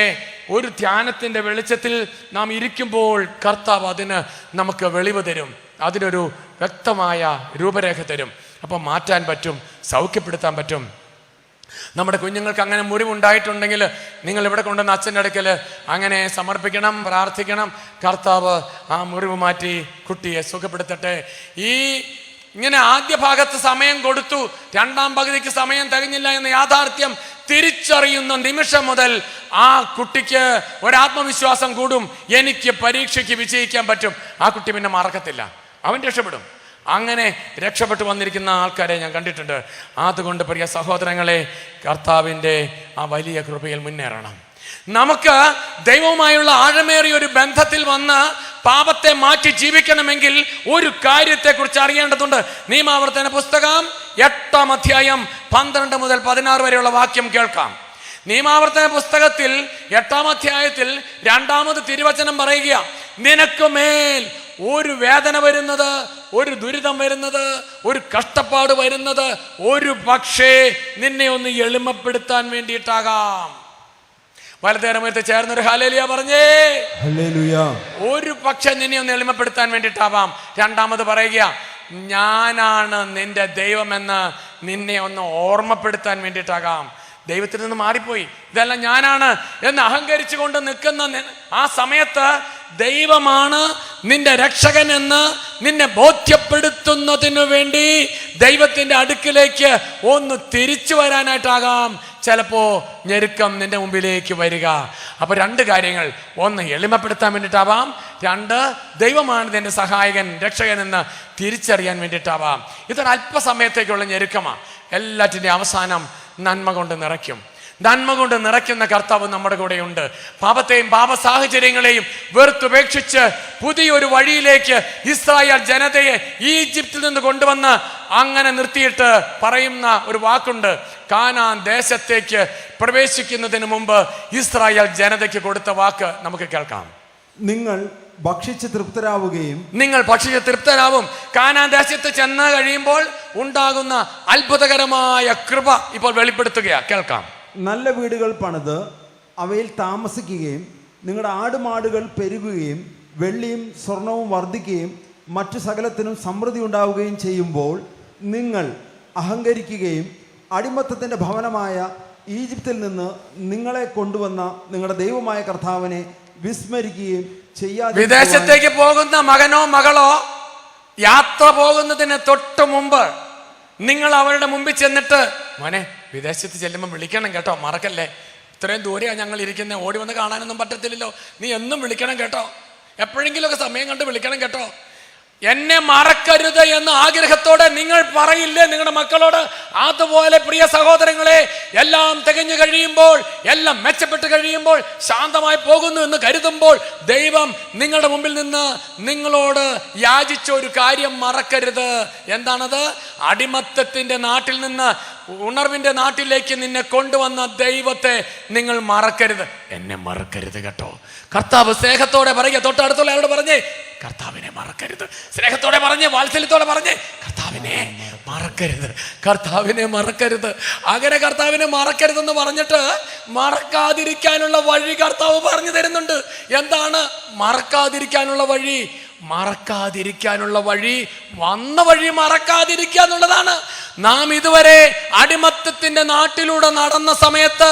ഒരു ധ്യാനത്തിൻ്റെ വെളിച്ചത്തിൽ നാം ഇരിക്കുമ്പോൾ കർത്താവ് അതിന് നമുക്ക് വെളിവ് തരും, അതിനൊരു വ്യക്തമായ രൂപരേഖ തരും. അപ്പം മാറ്റാൻ പറ്റും, സൗഖ്യപ്പെടുത്താൻ പറ്റും. നമ്മുടെ കുഞ്ഞുങ്ങൾക്ക് അങ്ങനെ മുറിവുണ്ടായിട്ടുണ്ടെങ്കിൽ നിങ്ങൾ ഇവിടെ കൊണ്ടുവന്ന അച്ഛൻ്റെ അടുക്കൽ അങ്ങനെ സമർപ്പിക്കണം, പ്രാർത്ഥിക്കണം. കർത്താവ് ആ മുറിവ് മാറ്റി കുട്ടിയെ സുഖപ്പെടുത്തട്ടെ. ഇങ്ങനെ ആദ്യ ഭാഗത്ത് സമയം കൊടുത്തു, 2ാം പകുതിക്ക് സമയം തികഞ്ഞില്ല എന്ന യാഥാർത്ഥ്യം തിരിച്ചറിയുന്ന നിമിഷം മുതൽ ആ കുട്ടിക്ക് ഒരാത്മവിശ്വാസം കൂടും. എനിക്ക് പരീക്ഷയ്ക്ക് വിജയിക്കാൻ പറ്റും. ആ കുട്ടി പിന്നെ മറക്കത്തില്ല, അവൻ രക്ഷപ്പെടും. അങ്ങനെ രക്ഷപ്പെട്ടു വന്നിരിക്കുന്ന ആൾക്കാരെ ഞാൻ കണ്ടിട്ടുണ്ട്. അതുകൊണ്ട് പ്രിയ സഹോദരങ്ങളെ, കർത്താവിൻ്റെ ആ വലിയ കൃപയിൽ മുന്നേറണം. നമുക്ക് ദൈവവുമായുള്ള ആഴമേറിയ ഒരു ബന്ധത്തിൽ വന്ന് പാപത്തെ മാറ്റി ജീവിക്കണമെങ്കിൽ ഒരു കാര്യത്തെക്കുറിച്ച് അറിയേണ്ടതുണ്ട്. നിയമാവർത്തന പുസ്തകം 8-ാം അധ്യായം 12 മുതൽ 16 വരെയുള്ള വാക്യം കേൾക്കാം. നിയമാവർത്തന പുസ്തകത്തിൽ 8-ാം അധ്യായത്തിൽ 2ാമത് തിരുവചനം പറയുക, നിനക്ക് മേൽ ഒരു വേദന വരുന്നത്, ഒരു ദുരിതം വരുന്നത്, ഒരു കഷ്ടപ്പാട് വരുന്നത് ഒരു പക്ഷേ നിന്നെ ഒന്ന് എളിമപ്പെടുത്താൻ വേണ്ടിയിട്ടാകാം. വലതേരമയത്ത് ചേർന്നൊരു ഹല്ലേലൂയ പറഞ്ഞേ. ഒരു പക്ഷെ നിന്നെ ഒന്ന് എളിമപ്പെടുത്താൻ വേണ്ടിയിട്ടാവാം. 2ാമത് പറയുക, ഞാനാണ് നിന്റെ ദൈവമെന്ന് നിന്നെ ഒന്ന് ഓർമ്മപ്പെടുത്താൻ വേണ്ടിയിട്ടാകാം. ദൈവത്തിൽ നിന്ന് മാറിപ്പോയി, ഇതെല്ലാം ഞാനാണ് എന്ന് അഹങ്കരിച്ചു കൊണ്ട് നിൽക്കുന്ന ആ സമയത്ത് ദൈവമാണ് നിന്റെ രക്ഷകൻ എന്ന് നിന്നെ ബോധ്യപ്പെടുത്തുന്നതിനു വേണ്ടി ദൈവത്തിന്റെ അടുക്കിലേക്ക് ഒന്ന് തിരിച്ചു വരാനായിട്ടാകാം ചിലപ്പോ ഞെരുക്കം നിന്റെ മുമ്പിലേക്ക് വരിക. അപ്പൊ 2 കാര്യങ്ങൾ, 1 എളിമപ്പെടുത്താൻ വേണ്ടിയിട്ടാവാം, 2 ദൈവമാണ് നിന്റെ സഹായകൻ, രക്ഷകൻ എന്ന് തിരിച്ചറിയാൻ വേണ്ടിയിട്ടാവാം. ഇതൊരു അല്പസമയത്തേക്കുള്ള ഞെരുക്കമാണ്. എല്ലാറ്റിൻ്റെ അവസാനം നന്മ കൊണ്ട് നിറയ്ക്കും. നന്മ കൊണ്ട് നിറയ്ക്കുന്ന കർത്താവ് നമ്മുടെ കൂടെയുണ്ട്. പാപത്തെയും പാപ സാഹചര്യങ്ങളെയും വെറുത്തുപേക്ഷിച്ച് പുതിയൊരു വഴിയിലേക്ക് ഇസ്രായേൽ ജനതയെ ഈജിപ്തിൽ നിന്ന് കൊണ്ടുവന്ന് അങ്ങനെ നിർത്തിയിട്ട് പറയുന്ന ഒരു വാക്കുണ്ട്. കാനാൻ ദേശത്തേക്ക് പ്രവേശിക്കുന്നതിന് മുമ്പ് ഇസ്രായേൽ ജനതയ്ക്ക് കൊടുത്ത വാക്ക് നമുക്ക് കേൾക്കാം. നിങ്ങൾ ഭക്ഷിച്ച് തൃപ്തരാവും. കാനാൻ ദേശത്ത് ചെന്ന് കഴിയുമ്പോൾ ഉണ്ടാകുന്ന അത്ഭുതകരമായ കൃപ ഇപ്പോൾ വെളിപ്പെടുത്തുകയാണ്. കേൾക്കാം. നല്ല വീടുകൾ പണിത് അവയിൽ താമസിക്കുകയും നിങ്ങളുടെ ആടുമാടുകൾ പെരുകുകയും വെള്ളിയും സ്വർണവും വർദ്ധിക്കുകയും മറ്റു സകലത്തിനും സമൃദ്ധി ഉണ്ടാവുകയും ചെയ്യുമ്പോൾ നിങ്ങൾ അഹങ്കരിക്കുകയും അടിമത്തത്തിൻ്റെ ഭവനമായ ഈജിപ്തിൽ നിന്ന് നിങ്ങളെ കൊണ്ടുവന്ന നിങ്ങളുടെ ദൈവമായ കർത്താവിനെ വിസ്മരിക്കുകയും ചെയ്യാതെ വിദേശത്തേക്ക് പോകുന്ന മകനോ മകളോ യാത്ര പോകുന്നതിന് തൊട്ട് മുമ്പ് നിങ്ങൾ അവരുടെ മുമ്പിൽ ചെന്നിട്ട്, മോനെ വിദേശത്ത് ചെല്ലുമ്പോൾ വിളിക്കണം കേട്ടോ, മറക്കല്ലേ, ഇത്രയും ദൂരെയാണ് ഞങ്ങൾ ഇരിക്കുന്നത്, ഓടി വന്ന് കാണാനൊന്നും പറ്റത്തില്ലല്ലോ. നീ എന്നും വിളിക്കണം കേട്ടോ, എപ്പോഴെങ്കിലുമൊക്കെ സമയം കണ്ട് വിളിക്കണം കേട്ടോ. എന്നെ മറക്കരുത് എന്ന് ആഗ്രഹത്തോടെ നിങ്ങൾ പറയില്ലേ നിങ്ങളുടെ മക്കളോട്? അതുപോലെ പ്രിയ സഹോദരങ്ങളെ, എല്ലാം തികഞ്ഞു കഴിയുമ്പോൾ, എല്ലാം മെച്ചപ്പെട്ട് കഴിയുമ്പോൾ, ശാന്തമായി പോകുന്നു എന്ന് കരുതുമ്പോൾ ദൈവം നിങ്ങളുടെ മുമ്പിൽ നിന്ന് നിങ്ങളോട് യാചിച്ച ഒരു കാര്യം മറക്കരുത്. എന്താണത്? അടിമത്തത്തിന്റെ നാട്ടിൽ നിന്ന് ഉണർവിന്റെ നാട്ടിലേക്ക് നിന്നെ കൊണ്ടുവന്ന ദൈവത്തെ നിങ്ങൾ മറക്കരുത്. എന്നെ മറക്കരുത് കേട്ടോ. കർത്താവ് സ്നേഹത്തോടെ പറയുക. തൊട്ടടുത്തുള്ള ആരോട് പറഞ്ഞേ, കർത്താവിനെ മറക്കരുത്. സ്നേഹത്തോടെ പറഞ്ഞേ, വാത്സല്യത്തോടെ പറഞ്ഞേ, കർത്താവിനെ മറക്കരുത്, കർത്താവിനെ മറക്കരുത്. അങ്ങനെ കർത്താവിനെ മറക്കരുതെന്ന് പറഞ്ഞിട്ട് മറക്കാതിരിക്കാനുള്ള വഴി കർത്താവ് പറഞ്ഞു തരുന്നുണ്ട്. എന്താണ് മറക്കാതിരിക്കാനുള്ള വഴി? മറക്കാതിരിക്കാനുള്ള വഴി, വന്ന വഴി മറക്കാതിരിക്കുക എന്നുള്ളതാണ്. നാം ഇതുവരെ അടിമത്തത്തിന്റെ നാട്ടിലൂടെ നടന്ന സമയത്ത്,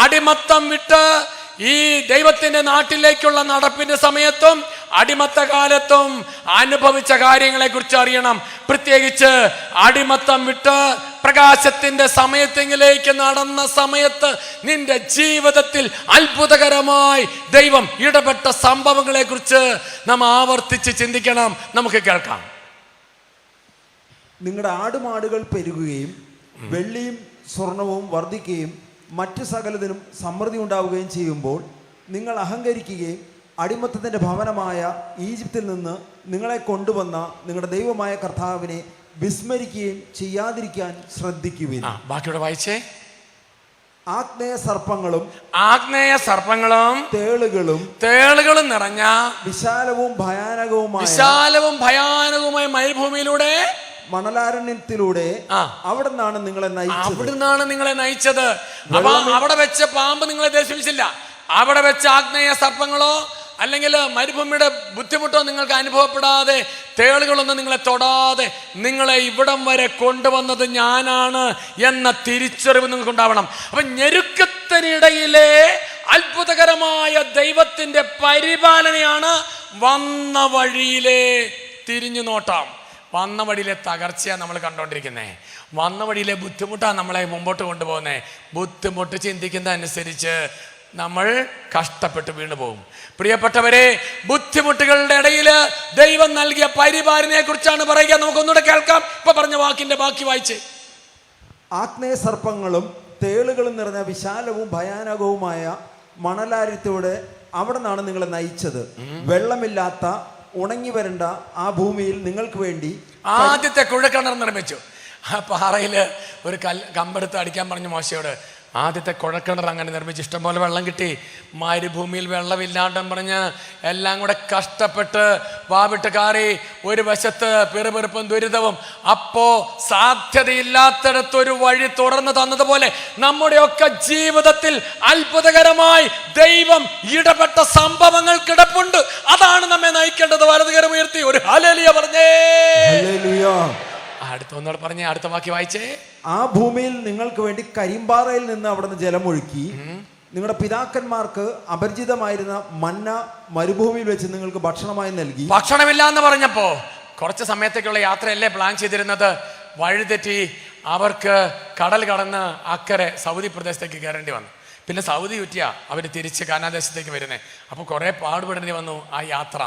അടിമത്തം വിട്ട് ഈ ദൈവത്തിന്റെ നാട്ടിലേക്കുള്ള നടപ്പിന്റെ സമയത്തും അടിമത്ത കാലത്തും അനുഭവിച്ച കാര്യങ്ങളെ കുറിച്ച് അറിയണം. പ്രത്യേകിച്ച് അടിമത്തം വിട്ട് പ്രകാശത്തിന്റെ സമയത്തെങ്കിലേക്ക് നടന്ന സമയത്ത് നിന്റെ ജീവിതത്തിൽ അത്ഭുതകരമായി ദൈവം ഇടപെട്ട സംഭവങ്ങളെ കുറിച്ച് നാം ആവർത്തിച്ച് ചിന്തിക്കണം. നമുക്ക് കേൾക്കാം. നിങ്ങളുടെ ആടുമാടുകൾ പെരുകുകയും വെള്ളിയും സ്വർണവും വർദ്ധിക്കുകയും മറ്റു സകലതിനും സമൃദ്ധി ഉണ്ടാവുകയും ചെയ്യുമ്പോൾ നിങ്ങൾ അഹങ്കരിക്കുകയും അടിമത്തത്തിൻ്റെ ഭവനമായ ഈജിപ്തിൽ നിന്ന് നിങ്ങളെ കൊണ്ടുവന്ന നിങ്ങളുടെ ദൈവമായ കർത്താവിനെ വിസ്മരിക്കുകയും ചെയ്യാതിരിക്കാൻ ശ്രദ്ധിക്കുവിൻ. ബാക്കിയോടെ വായിച്ചേ. ആഗ്നേയ സർപ്പങ്ങളും തേളുകളും നിറഞ്ഞ വിശാലവും ഭയാനകവുമായ മരുഭൂമിയിലൂടെ, മണലാരണ്യത്തിലൂടെ അവിടുന്നാണ് നിങ്ങളെ നയിച്ചത്. അപ്പൊ അവിടെ വെച്ച പാമ്പ് നിങ്ങളെ ദേഷ്മിച്ചില്ല. അവിടെ വെച്ച ആഗ്നേയ സർപ്പങ്ങളോ അല്ലെങ്കിൽ മരുഭൂമിയുടെ ബുദ്ധിമുട്ടോ നിങ്ങൾക്ക് അനുഭവപ്പെടാതെ, തേളുകളൊന്നും നിങ്ങളെ തൊടാതെ നിങ്ങളെ ഇവിടം വരെ കൊണ്ടുവന്നത് ഞാനാണ് എന്ന തിരിച്ചറിവ് നിങ്ങൾക്ക് ഉണ്ടാവണം. അപ്പൊ ഞെരുക്കത്തിനിടയിലെ അത്ഭുതകരമായ ദൈവത്തിന്റെ പരിപാലനയാണ് വന്ന വഴിയിലെ തിരിഞ്ഞു നോട്ടം. വന്ന വഴിയിലെ തകർച്ചയാണ് നമ്മൾ കണ്ടുകൊണ്ടിരിക്കുന്നത്. വന്ന വഴിയിലെ ബുദ്ധിമുട്ടാണ് നമ്മളെ മുമ്പോട്ട് കൊണ്ടുപോകുന്നത്. ബുദ്ധിമുട്ട് ചിന്തിക്കുന്ന അനുസരിച്ച് നമ്മൾ കഷ്ടപ്പെട്ട് വീണു പോകും. പ്രിയപ്പെട്ടവരെ, ബുദ്ധിമുട്ടുകളുടെ ഇടയിൽ ദൈവം നൽകിയ പരിപാലനയെ കുറിച്ചാണ് പറയുക. നമുക്കൊന്നുകൂടെ കേൾക്കാം. ഇപ്പൊ പറഞ്ഞ വാക്കിന്റെ ബാക്കി വായിച്ചേ. ആഗ്നേയ സർപ്പങ്ങളും തേളുകളും നിറഞ്ഞ വിശാലവും ഭയാനകവുമായ മണലാരണ്യത്തിലൂടെ അവിടെ നിന്നാണ് നിങ്ങളെ നയിച്ചത്. വെള്ളമില്ലാത്ത ഉണങ്ങി വരേണ്ട ആ ഭൂമിയിൽ നിങ്ങൾക്ക് വേണ്ടി ആദ്യത്തെ കുഴൽക്കിണർ നിർമ്മിച്ചു. ആ പാറയില് ഒരു കമ്പെടുത്ത് അടിക്കാൻ പറഞ്ഞു മോശയോട്. ആദ്യത്തെ കുഴൽക്കിണർ അങ്ങനെ നിർമ്മിച്ച് ഇഷ്ടംപോലെ വെള്ളം കിട്ടി. മരുഭൂമിയിൽ വെള്ളമില്ലാണ്ടും പറഞ്ഞ് എല്ലാം കൂടെ കഷ്ടപ്പെട്ട് വാവിട്ട് കാറി ഒരു വശത്ത് പിറുപിറുപ്പും ദുരിതവും. അപ്പോ സാധ്യതയില്ലാത്തിടത്തൊരു വഴി തുറന്നു തന്നതുപോലെ നമ്മുടെയൊക്കെ ജീവിതത്തിൽ അത്ഭുതകരമായി ദൈവം ഇടപെട്ട സംഭവങ്ങൾ കിടപ്പുണ്ട്. അതാണ് നമ്മെ നയിക്കേണ്ടത്. വലതുകരം ഉയർത്തി ഒരു ഹല്ലേലൂയ പറഞ്ഞേ. അടുത്തൊന്നോട് പറഞ്ഞേ, അടുത്ത വാക്യ വായിച്ചേ. ആ ഭൂമിയിൽ നിങ്ങൾക്ക് വേണ്ടി കരിമ്പാറയിൽ നിന്ന് അവിടുന്ന് ജലമൊഴുക്കി നിങ്ങളുടെ പിതാക്കന്മാർക്ക് അപരിചിതമായിരുന്ന മന്ന മരുഭൂമിയിൽ വെച്ച് നിങ്ങൾക്ക് ഭക്ഷണമായി നൽകി. ഭക്ഷണമില്ല എന്ന് പറഞ്ഞപ്പോ കുറച്ച് സമയത്തേക്കുള്ള യാത്രയല്ലേ പ്ലാൻ ചെയ്തിരുന്നത്. വഴിതെറ്റി അവർക്ക് കടൽ കടന്ന് അക്കരെ സൗദി പ്രദേശത്തേക്ക് കയറേണ്ടി വന്നു. പിന്നെ സൗദി ചുറ്റിയ അവർ തിരിച്ച് കാനാദേശത്തേക്ക് വരുന്നത്. അപ്പോൾ കുറേ പാടുപെടേണ്ടി വന്നു ആ യാത്ര.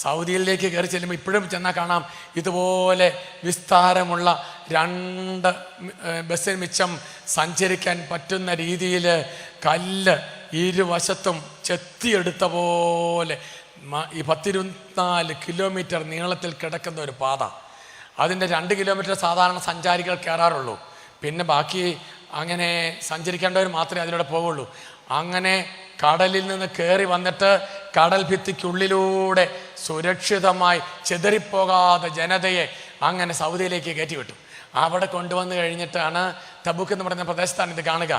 സൗദിയിലേക്ക് കയറി ചെല്ലുമ്പോൾ ഇപ്പോഴും ചെന്നാൽ കാണാം ഇതുപോലെ വിസ്താരമുള്ള 2 ബസ്സിന് മിച്ചം സഞ്ചരിക്കാൻ പറ്റുന്ന രീതിയിൽ കല്ല് ഇരുവശത്തും ചെത്തിയെടുത്ത പോലെ ഈ 10-24 കിലോമീറ്റർ നീളത്തിൽ കിടക്കുന്ന ഒരു പാത. അതിൻ്റെ 2 കിലോമീറ്റർ സാധാരണ സഞ്ചാരികൾ കയറാറുള്ളൂ. പിന്നെ ബാക്കി അങ്ങനെ സഞ്ചരിക്കേണ്ടവർ മാത്രമേ അതിലൂടെ പോവുള്ളൂ. അങ്ങനെ കടലിൽ നിന്ന് കയറി വന്നിട്ട് കടൽ ഭിത്തിക്കുള്ളിലൂടെ സുരക്ഷിതമായി ചെതറിപ്പോകാതെ ജനതയെ അങ്ങനെ സൗദിയിലേക്ക് കയറ്റിവിട്ടു. അവിടെ കൊണ്ടുവന്ന് കഴിഞ്ഞിട്ടാണ് തബൂക്ക് എന്ന് പറയുന്ന പ്രദേശത്താണ് ഇത് കാണുക.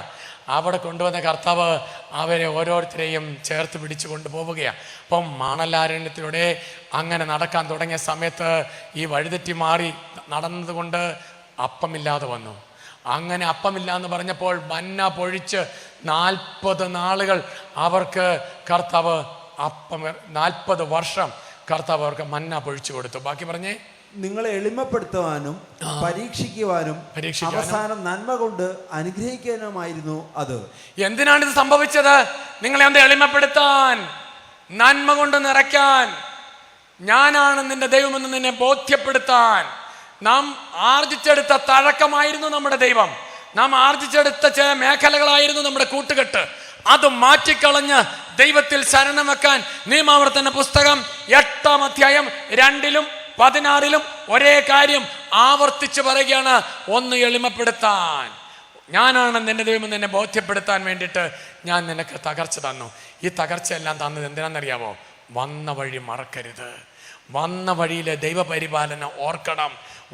അവിടെ കൊണ്ടുവന്ന കർത്താവ് അവരെ ഓരോരുത്തരെയും ചേർത്ത് പിടിച്ചു കൊണ്ടുപോവുകയാണ്. അപ്പം മണലാരണ്യത്തിലൂടെ അങ്ങനെ നടക്കാൻ തുടങ്ങിയ സമയത്ത് ഈ വഴിതെറ്റി മാറി നടന്നതുകൊണ്ട് അപ്പമില്ലാതെ വന്നു. അങ്ങനെ അപ്പമില്ല എന്ന് പറഞ്ഞപ്പോൾ മന്ന പൊഴിച്ച് 40 നാളുകൾ അവർക്ക് കർത്താവ് 40 വർഷം കർത്താവ് അവർക്ക് മന്ന പൊഴിച്ചു കൊടുത്തു. ബാക്കി പറഞ്ഞേ. നിങ്ങളെ എളിമപ്പെടുത്തുവാനും പരീക്ഷിക്കുവാനും അവസാനം നന്മ കൊണ്ട് അനുഗ്രഹിക്കാനുമായിരുന്നു അത്. എന്തിനാണ് ഇത് സംഭവിച്ചത്? നിങ്ങളെ ഒന്ന് എളിമപ്പെടുത്താൻ, നന്മ കൊണ്ട് നിറയ്ക്കാൻ, ഞാനാണ് നിന്റെ ദൈവമെന്ന് നിന്നെ ബോധ്യപ്പെടുത്താൻ. നാം ആർജിച്ചെടുത്ത തഴക്കമായിരുന്നു നമ്മുടെ ദൈവം. നാം ആർജിച്ചെടുത്ത ചില മേഖലകളായിരുന്നു നമ്മുടെ കൂട്ടുകെട്ട്. അത് മാറ്റിക്കളഞ്ഞ് ദൈവത്തിൽ ശരണം വെക്കാൻ നിയമാവർത്തന പുസ്തകം 8-ാം അധ്യായം 2-ലും 16-ലും ഒരേ കാര്യം ആവർത്തിച്ച് പറയുകയാണ്. ഒന്ന് എളിമപ്പെടുത്താൻ, ഞാനാണ് നിന്റെ ദൈവം നിന്നെ ബോധ്യപ്പെടുത്താൻ വേണ്ടിയിട്ട് ഞാൻ നിനക്ക് തകർച്ച തന്നു. ഈ തകർച്ചയെല്ലാം തന്നത് എന്തിനാണെന്നറിയാമോ? വന്ന വഴി മറക്കരുത്. വന്ന വഴിയിലെ ദൈവപരിപാലന ഓർക്കണം.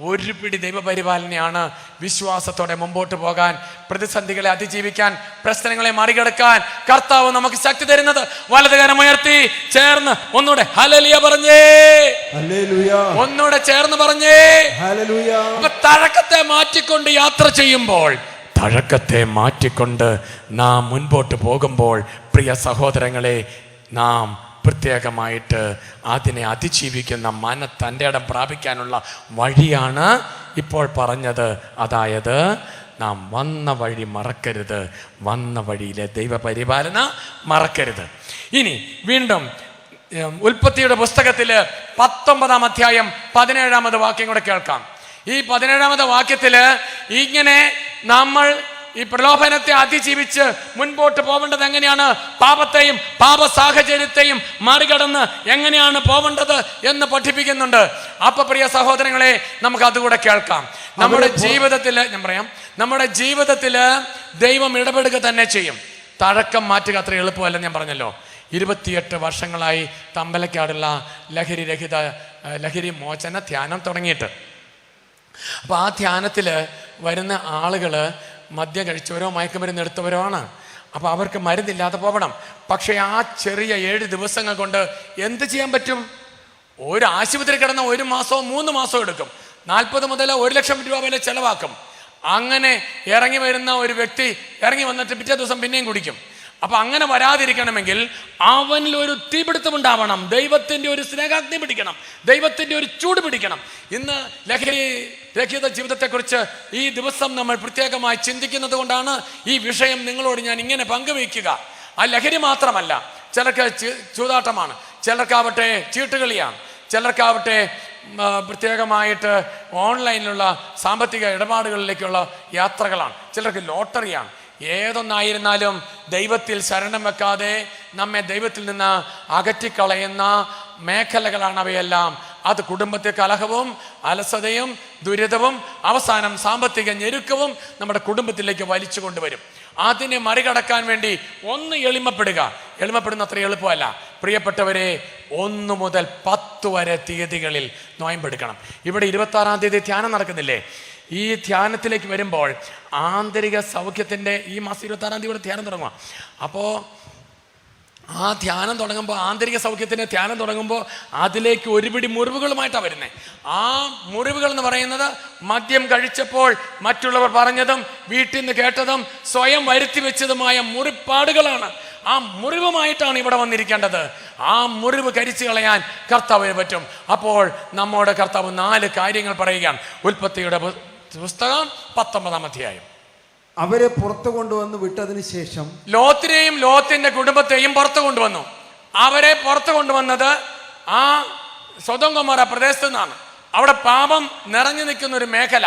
ഒരു പിടി ദൈവപരിപാലനയാണ് വിശ്വാസത്തോടെ മുമ്പോട്ട് പോകാൻ, പ്രതിസന്ധികളെ അതിജീവിക്കാൻ, പ്രശ്നങ്ങളെ മറികടക്കാൻ കർത്താവ് നമുക്ക് ശക്തി തരുന്നത്. വലതുകരം ഉയർത്തി ചേർന്ന് ഒന്നുകൂടെ ഹല്ലേലൂയ പറഞ്ഞേ, ഒന്നുകൂടെ ചേർന്ന് പറഞ്ഞേ. അപ്പൊ തഴക്കത്തെ മാറ്റിക്കൊണ്ട് യാത്ര ചെയ്യുമ്പോൾ, തഴക്കത്തെ മാറ്റിക്കൊണ്ട് നാം മുൻപോട്ട് പോകുമ്പോൾ, പ്രിയ സഹോദരങ്ങളെ, നാം പ്രത്യേകമായിട്ട് അതിനെ അതിജീവിക്കുന്ന തൻ്റെ ഇടം പ്രാപിക്കാനുള്ള വഴിയാണ് ഇപ്പോൾ പറഞ്ഞത്. അതായത് നാം വന്ന വഴി മറക്കരുത്, വന്ന വഴിയിലെ ദൈവപരിപാലന മറക്കരുത്. ഇനി വീണ്ടും ഉൽപ്പത്തിയുടെ പുസ്തകത്തിൽ 19-ാം അധ്യായം 17-ാമത് വാക്യം കൂടെ കേൾക്കാം. ഈ 17-ാമത് വാക്യത്തിൽ ഇങ്ങനെ നമ്മൾ ഈ പ്രലോഭനത്തെ അതിജീവിച്ച് മുൻപോട്ട് പോവേണ്ടത് എങ്ങനെയാണ്, പാപത്തെയും പാപ സാഹചര്യത്തെയും മറികടന്ന് എങ്ങനെയാണ് പോവേണ്ടത് എന്ന് പഠിപ്പിക്കുന്നുണ്ട്. അപ്പൊ പ്രിയ സഹോദരങ്ങളെ, നമുക്ക് അതുകൂടെ കേൾക്കാം. നമ്മുടെ ജീവിതത്തിൽ ഞാൻ പറയാം, നമ്മുടെ ജീവിതത്തിൽ ദൈവം ഇടപെടുക തന്നെ ചെയ്യും. തഴക്കം മാറ്റുക അത്ര എളുപ്പമല്ല. ഞാൻ പറഞ്ഞല്ലോ, 28 വർഷങ്ങളായി തമ്പലക്കാടുള്ള ലഹരി മോചന ധ്യാനം തുടങ്ങിയിട്ട്. അപ്പൊ ആ ധ്യാനത്തിൽ വരുന്ന ആളുകൾ മദ്യം കഴിച്ചവരോ മയക്കുമരുന്ന് എടുത്തവരോ ആണ്. അപ്പോൾ അവർക്ക് മരുന്നില്ലാതെ പോകണം. പക്ഷേ ആ ചെറിയ 7 ദിവസങ്ങൾ കൊണ്ട് എന്ത് ചെയ്യാൻ പറ്റും? ഒരു ആശുപത്രി കിടന്ന 1 മാസമോ 3 മാസമോ എടുക്കും. 40 മുതൽ 1 ലക്ഷം രൂപ വരെ ചെലവാക്കും. അങ്ങനെ ഇറങ്ങി വരുന്ന ഒരു വ്യക്തി ഇറങ്ങി വന്നിട്ട് പിറ്റേ ദിവസം പിന്നെയും കുടിക്കും. അപ്പൊ അങ്ങനെ വരാതിരിക്കണമെങ്കിൽ അവനിൽ ഒരു തീപിടുത്തം ഉണ്ടാവണം. ദൈവത്തിന്റെ ഒരു സ്നേഹാഗ്നി പിടിക്കണം, ദൈവത്തിന്റെ ഒരു ചൂട് പിടിക്കണം. ഇന്ന് ലഹരിരഹിത ജീവിതത്തെക്കുറിച്ച് ഈ ദിവസം നമ്മൾ പ്രത്യേകമായി ചിന്തിക്കുന്നത് കൊണ്ടാണ് ഈ വിഷയം നിങ്ങളോട് ഞാൻ ഇങ്ങനെ പങ്കുവയ്ക്കുക. ആ ലഹരി മാത്രമല്ല, ചിലർക്ക് ചൂതാട്ടമാണ്, ചിലർക്കാവട്ടെ ചീട്ടുകളിയാണ്, ചിലർക്കാവട്ടെ പ്രത്യേകമായിട്ട് ഓൺലൈനിലുള്ള സാമ്പത്തിക ഇടപാടുകളിലേക്കുള്ള യാത്രകളാണ്, ചിലർക്ക് ലോട്ടറിയാണ്. ഏതൊന്നായിരുന്നാലും ദൈവത്തിൽ ശരണം വെക്കാതെ നമ്മെ ദൈവത്തിൽ നിന്ന് അകറ്റിക്കളയുന്ന മേഖലകളാണ് അവയെല്ലാം. അത് കുടുംബത്തെ കലഹവും അലസതയും ദുരിതവും അവസാനം സാമ്പത്തിക ഞെരുക്കവും നമ്മുടെ കുടുംബത്തിലേക്ക് വലിച്ചു കൊണ്ടുവരും. അതിനെ മറികടക്കാൻ വേണ്ടി ഒന്ന് എളിമപ്പെടുക. എളിമപ്പെടുന്ന അത്ര എളുപ്പമല്ല പ്രിയപ്പെട്ടവരെ. 1 മുതൽ 10 വരെ തീയതികളിൽ നോയമ്പെടുക്കണം. ഇവിടെ 26-ാം തീയതി ധ്യാനം നടക്കുന്നില്ലേ? ഈ ധ്യാനത്തിലേക്ക് വരുമ്പോൾ ആന്തരിക സൗഖ്യത്തിൻ്റെ ഈ മാസം 26-ാം തീയതി ധ്യാനം തുടങ്ങുക. അപ്പോൾ ആ ധ്യാനം തുടങ്ങുമ്പോൾ, ആന്തരിക സൗഖ്യത്തിൻ്റെ ധ്യാനം തുടങ്ങുമ്പോൾ അതിലേക്ക് ഒരുപിടി മുറിവുകളുമായിട്ടാണ് വരുന്നത്. ആ മുറിവുകൾ എന്ന് പറയുന്നത് മദ്യം കഴിച്ചപ്പോൾ മറ്റുള്ളവർ പറഞ്ഞതും വീട്ടിൽ നിന്ന് കേട്ടതും സ്വയം വരുത്തി വെച്ചതുമായ മുറിപ്പാടുകളാണ്. ആ മുറിവുമായിട്ടാണ് ഇവിടെ വന്നിരിക്കേണ്ടത്. ആ മുറിവ് കരിച്ചു കളയാൻ കർത്താവിന് പറ്റും. അപ്പോൾ നമ്മോട് കർത്താവ് 4 കാര്യങ്ങൾ പറയുകയാണ്. ഉൽപ്പത്തിയുടെ പുസ്തകം 19-ാം അധ്യായം. അവരെ പുറത്തു കൊണ്ടുവന്ന് വിട്ടതിന് ശേഷം ലോത്തിനെയും ലോത്തിന്റെ കുടുംബത്തെയും പുറത്തു കൊണ്ടുവന്നു. അവരെ പുറത്തു കൊണ്ടുവന്നത് ആ സൊദോം ഗൊമോറ പ്രദേശത്തു നിന്നാണ്. അവിടെ പാപം നിറഞ്ഞു നിൽക്കുന്ന ഒരു മേഖല.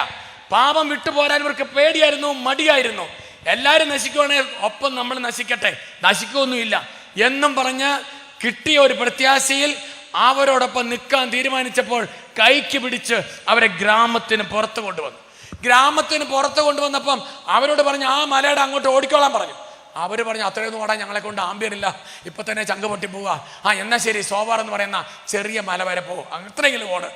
പാപം വിട്ടുപോരാൻ ഇവർക്ക് പേടിയായിരുന്നു, മടിയായിരുന്നു. എല്ലാവരും നശിക്കുവാണെങ്കിൽ ഒപ്പം നമ്മൾ നശിക്കട്ടെ, നശിക്കുകയൊന്നുമില്ല എന്നും പറഞ്ഞ് കിട്ടിയ ഒരു പ്രത്യാശയിൽ അവരോടൊപ്പം നിൽക്കാൻ തീരുമാനിച്ചപ്പോൾ കൈക്ക് പിടിച്ച് അവരെ ഗ്രാമത്തിന് പുറത്ത് കൊണ്ടുവന്നു. ഗ്രാമത്തിന് പുറത്ത് കൊണ്ടുവന്നപ്പം അവരോട് പറഞ്ഞു, ആ മലയുടെ അങ്ങോട്ട് ഓടിക്കോളാൻ പറഞ്ഞു. അവർ പറഞ്ഞു, അത്രയൊന്നും ഓടാൻ ഞങ്ങളെ കൊണ്ട് ആമ്പിയറില്ല, ഇപ്പൊ തന്നെ ചങ്ക് പൊട്ടി പോവുക. എന്നാ ശരി, സോവാർ എന്ന് പറയുന്ന ചെറിയ മല വരെ പോകും, അത്രയെങ്കിലും ഓട്.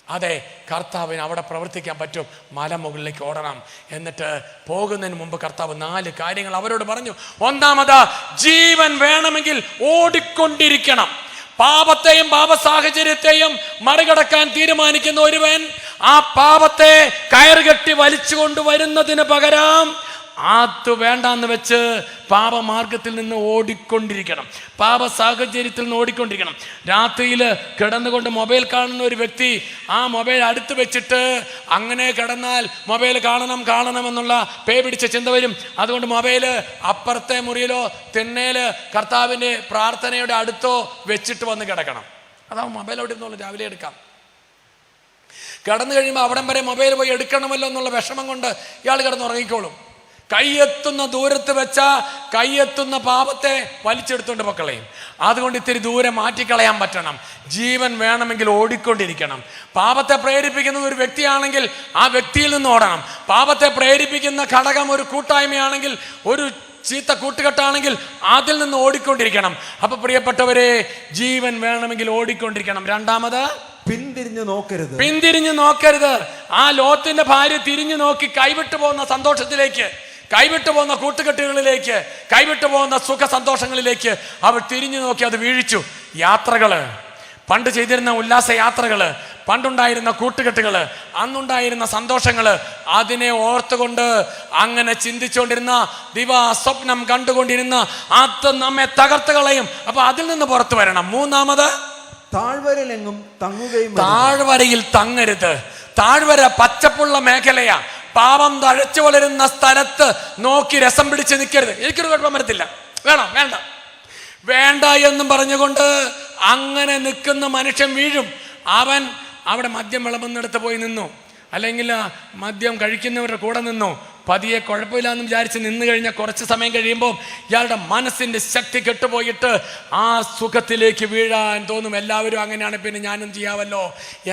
അതെ, കർത്താവിന് അവിടെ പ്രവർത്തിക്കാൻ പറ്റും. മല മുകളിലേക്ക് ഓടണം. എന്നിട്ട് പോകുന്നതിന് മുമ്പ് കർത്താവ് 4 കാര്യങ്ങൾ അവരോട് പറഞ്ഞു. ഒന്നാമത്, ജീവൻ വേണമെങ്കിൽ ഓടിക്കൊണ്ടിരിക്കണം. പാപത്തെയും പാപ സാഹചര്യത്തെയും മറികടക്കാൻ തീരുമാനിക്കുന്ന ഒരുവൻ ആ പാപത്തെ കയറുകെട്ടി വലിച്ചു കൊണ്ടുവരുന്നതിന് പകരം അത് വേണ്ടാന്ന് വെച്ച് പാപമാർഗത്തിൽ നിന്ന് ഓടിക്കൊണ്ടിരിക്കണം, പാപ സാഹചര്യത്തിൽ നിന്ന് ഓടിക്കൊണ്ടിരിക്കണം. രാത്രിയിൽ കിടന്നുകൊണ്ട് മൊബൈൽ കാണുന്ന ഒരു വ്യക്തി ആ മൊബൈൽ അടുത്ത് വെച്ചിട്ട് അങ്ങനെ കിടന്നാൽ മൊബൈൽ കാണണമെന്നുള്ള പേ പിടിച്ച ചിന്ത വരും. അതുകൊണ്ട് മൊബൈല് അപ്പുറത്തെ മുറിയിലോ തിണ്ണയില് കർത്താവിൻ്റെ പ്രാർത്ഥനയുടെ അടുത്തോ വെച്ചിട്ട് വന്ന് കിടക്കണം. അതാവും മൊബൈൽ അവിടെ നിന്നുള്ള രാവിലെ എടുക്കാം. കിടന്നു കഴിയുമ്പോൾ അവിടം വരെ മൊബൈൽ പോയി എടുക്കണമല്ലോ എന്നുള്ള വിഷമം കൊണ്ട് ഇയാൾ കിടന്നുറങ്ങിക്കോളും. കൈയെത്തുന്ന ദൂരത്ത് വെച്ചാ കൈയെത്തുന്ന പാപത്തെ വലിച്ചെടുത്തുകൊണ്ട് പൊക്കളയും. അതുകൊണ്ട് ഇത്തിരി ദൂരെ മാറ്റിക്കളയാൻ പറ്റണം. ജീവൻ വേണമെങ്കിൽ ഓടിക്കൊണ്ടിരിക്കണം. പാപത്തെ പ്രേരിപ്പിക്കുന്ന ഒരു വ്യക്തിയാണെങ്കിൽ ആ വ്യക്തിയിൽ നിന്ന് ഓടണം. പാപത്തെ പ്രേരിപ്പിക്കുന്ന ഘടകം ഒരു കൂട്ടായ്മയാണെങ്കിൽ, ഒരു ചീത്ത കൂട്ടുകെട്ടാണെങ്കിൽ അതിൽ നിന്ന് ഓടിക്കൊണ്ടിരിക്കണം. അപ്പൊ പ്രിയപ്പെട്ടവരെ, ജീവൻ വേണമെങ്കിൽ ഓടിക്കൊണ്ടിരിക്കണം. രണ്ടാമത്, പിന്തിരിഞ്ഞു നോക്കരുത്. ആ ലോത്തിന്റെ ഭാര്യ തിരിഞ്ഞു നോക്കി കൈവിട്ടു പോകുന്ന സന്തോഷത്തിലേക്ക്, കൈവിട്ടു പോകുന്ന കൂട്ടുകെട്ടുകളിലേക്ക്, കൈവിട്ടു പോകുന്ന സുഖ സന്തോഷങ്ങളിലേക്ക് അവൾ തിരിഞ്ഞു നോക്കി അത് വീഴിച്ചു. യാത്രകള്, പണ്ട് ചെയ്തിരുന്ന ഉല്ലാസ യാത്രകള്, പണ്ടുണ്ടായിരുന്ന കൂട്ടുകെട്ടുകള്, അന്നുണ്ടായിരുന്ന സന്തോഷങ്ങള്, അതിനെ ഓർത്തുകൊണ്ട് അങ്ങനെ ചിന്തിച്ചുകൊണ്ടിരുന്ന, ദിവാസ്വപ്നം കണ്ടുകൊണ്ടിരുന്ന അത് നമ്മെ തകർത്ത് കളയും. അപ്പൊ അതിൽ നിന്ന് പുറത്തു വരണം. മൂന്നാമത്, താഴ്വരയിൽ തങ്ങരുത്. താഴ്വര പച്ചപ്പുള്ള മേഖലയാ. പാപം തഴച്ചു വളരുന്ന സ്ഥലത്ത് നോക്കി രസം പിടിച്ച് നിൽക്കരുത്. എനിക്കൊരു കുഴപ്പം വരത്തില്ല, വേണ്ട എന്നും പറഞ്ഞുകൊണ്ട് അങ്ങനെ നിൽക്കുന്ന മനുഷ്യൻ വീഴും. അവൻ അവിടെ മദ്യം വിളമ്പുന്നിടത്ത് പോയി നിന്നു, അല്ലെങ്കിൽ മദ്യം കഴിക്കുന്നവരുടെ കൂടെ നിന്നു. പതിയെ കുഴപ്പമില്ലാന്ന് വിചാരിച്ച് നിന്ന് കഴിഞ്ഞാൽ കുറച്ച് സമയം കഴിയുമ്പോൾ ഇയാളുടെ മനസ്സിൻ്റെ ശക്തി കെട്ടുപോയിട്ട് ആ സുഖത്തിലേക്ക് വീഴാൻ തോന്നും. എല്ലാവരും അങ്ങനെയാണ്, പിന്നെ ഞാനും ചെയ്യാമല്ലോ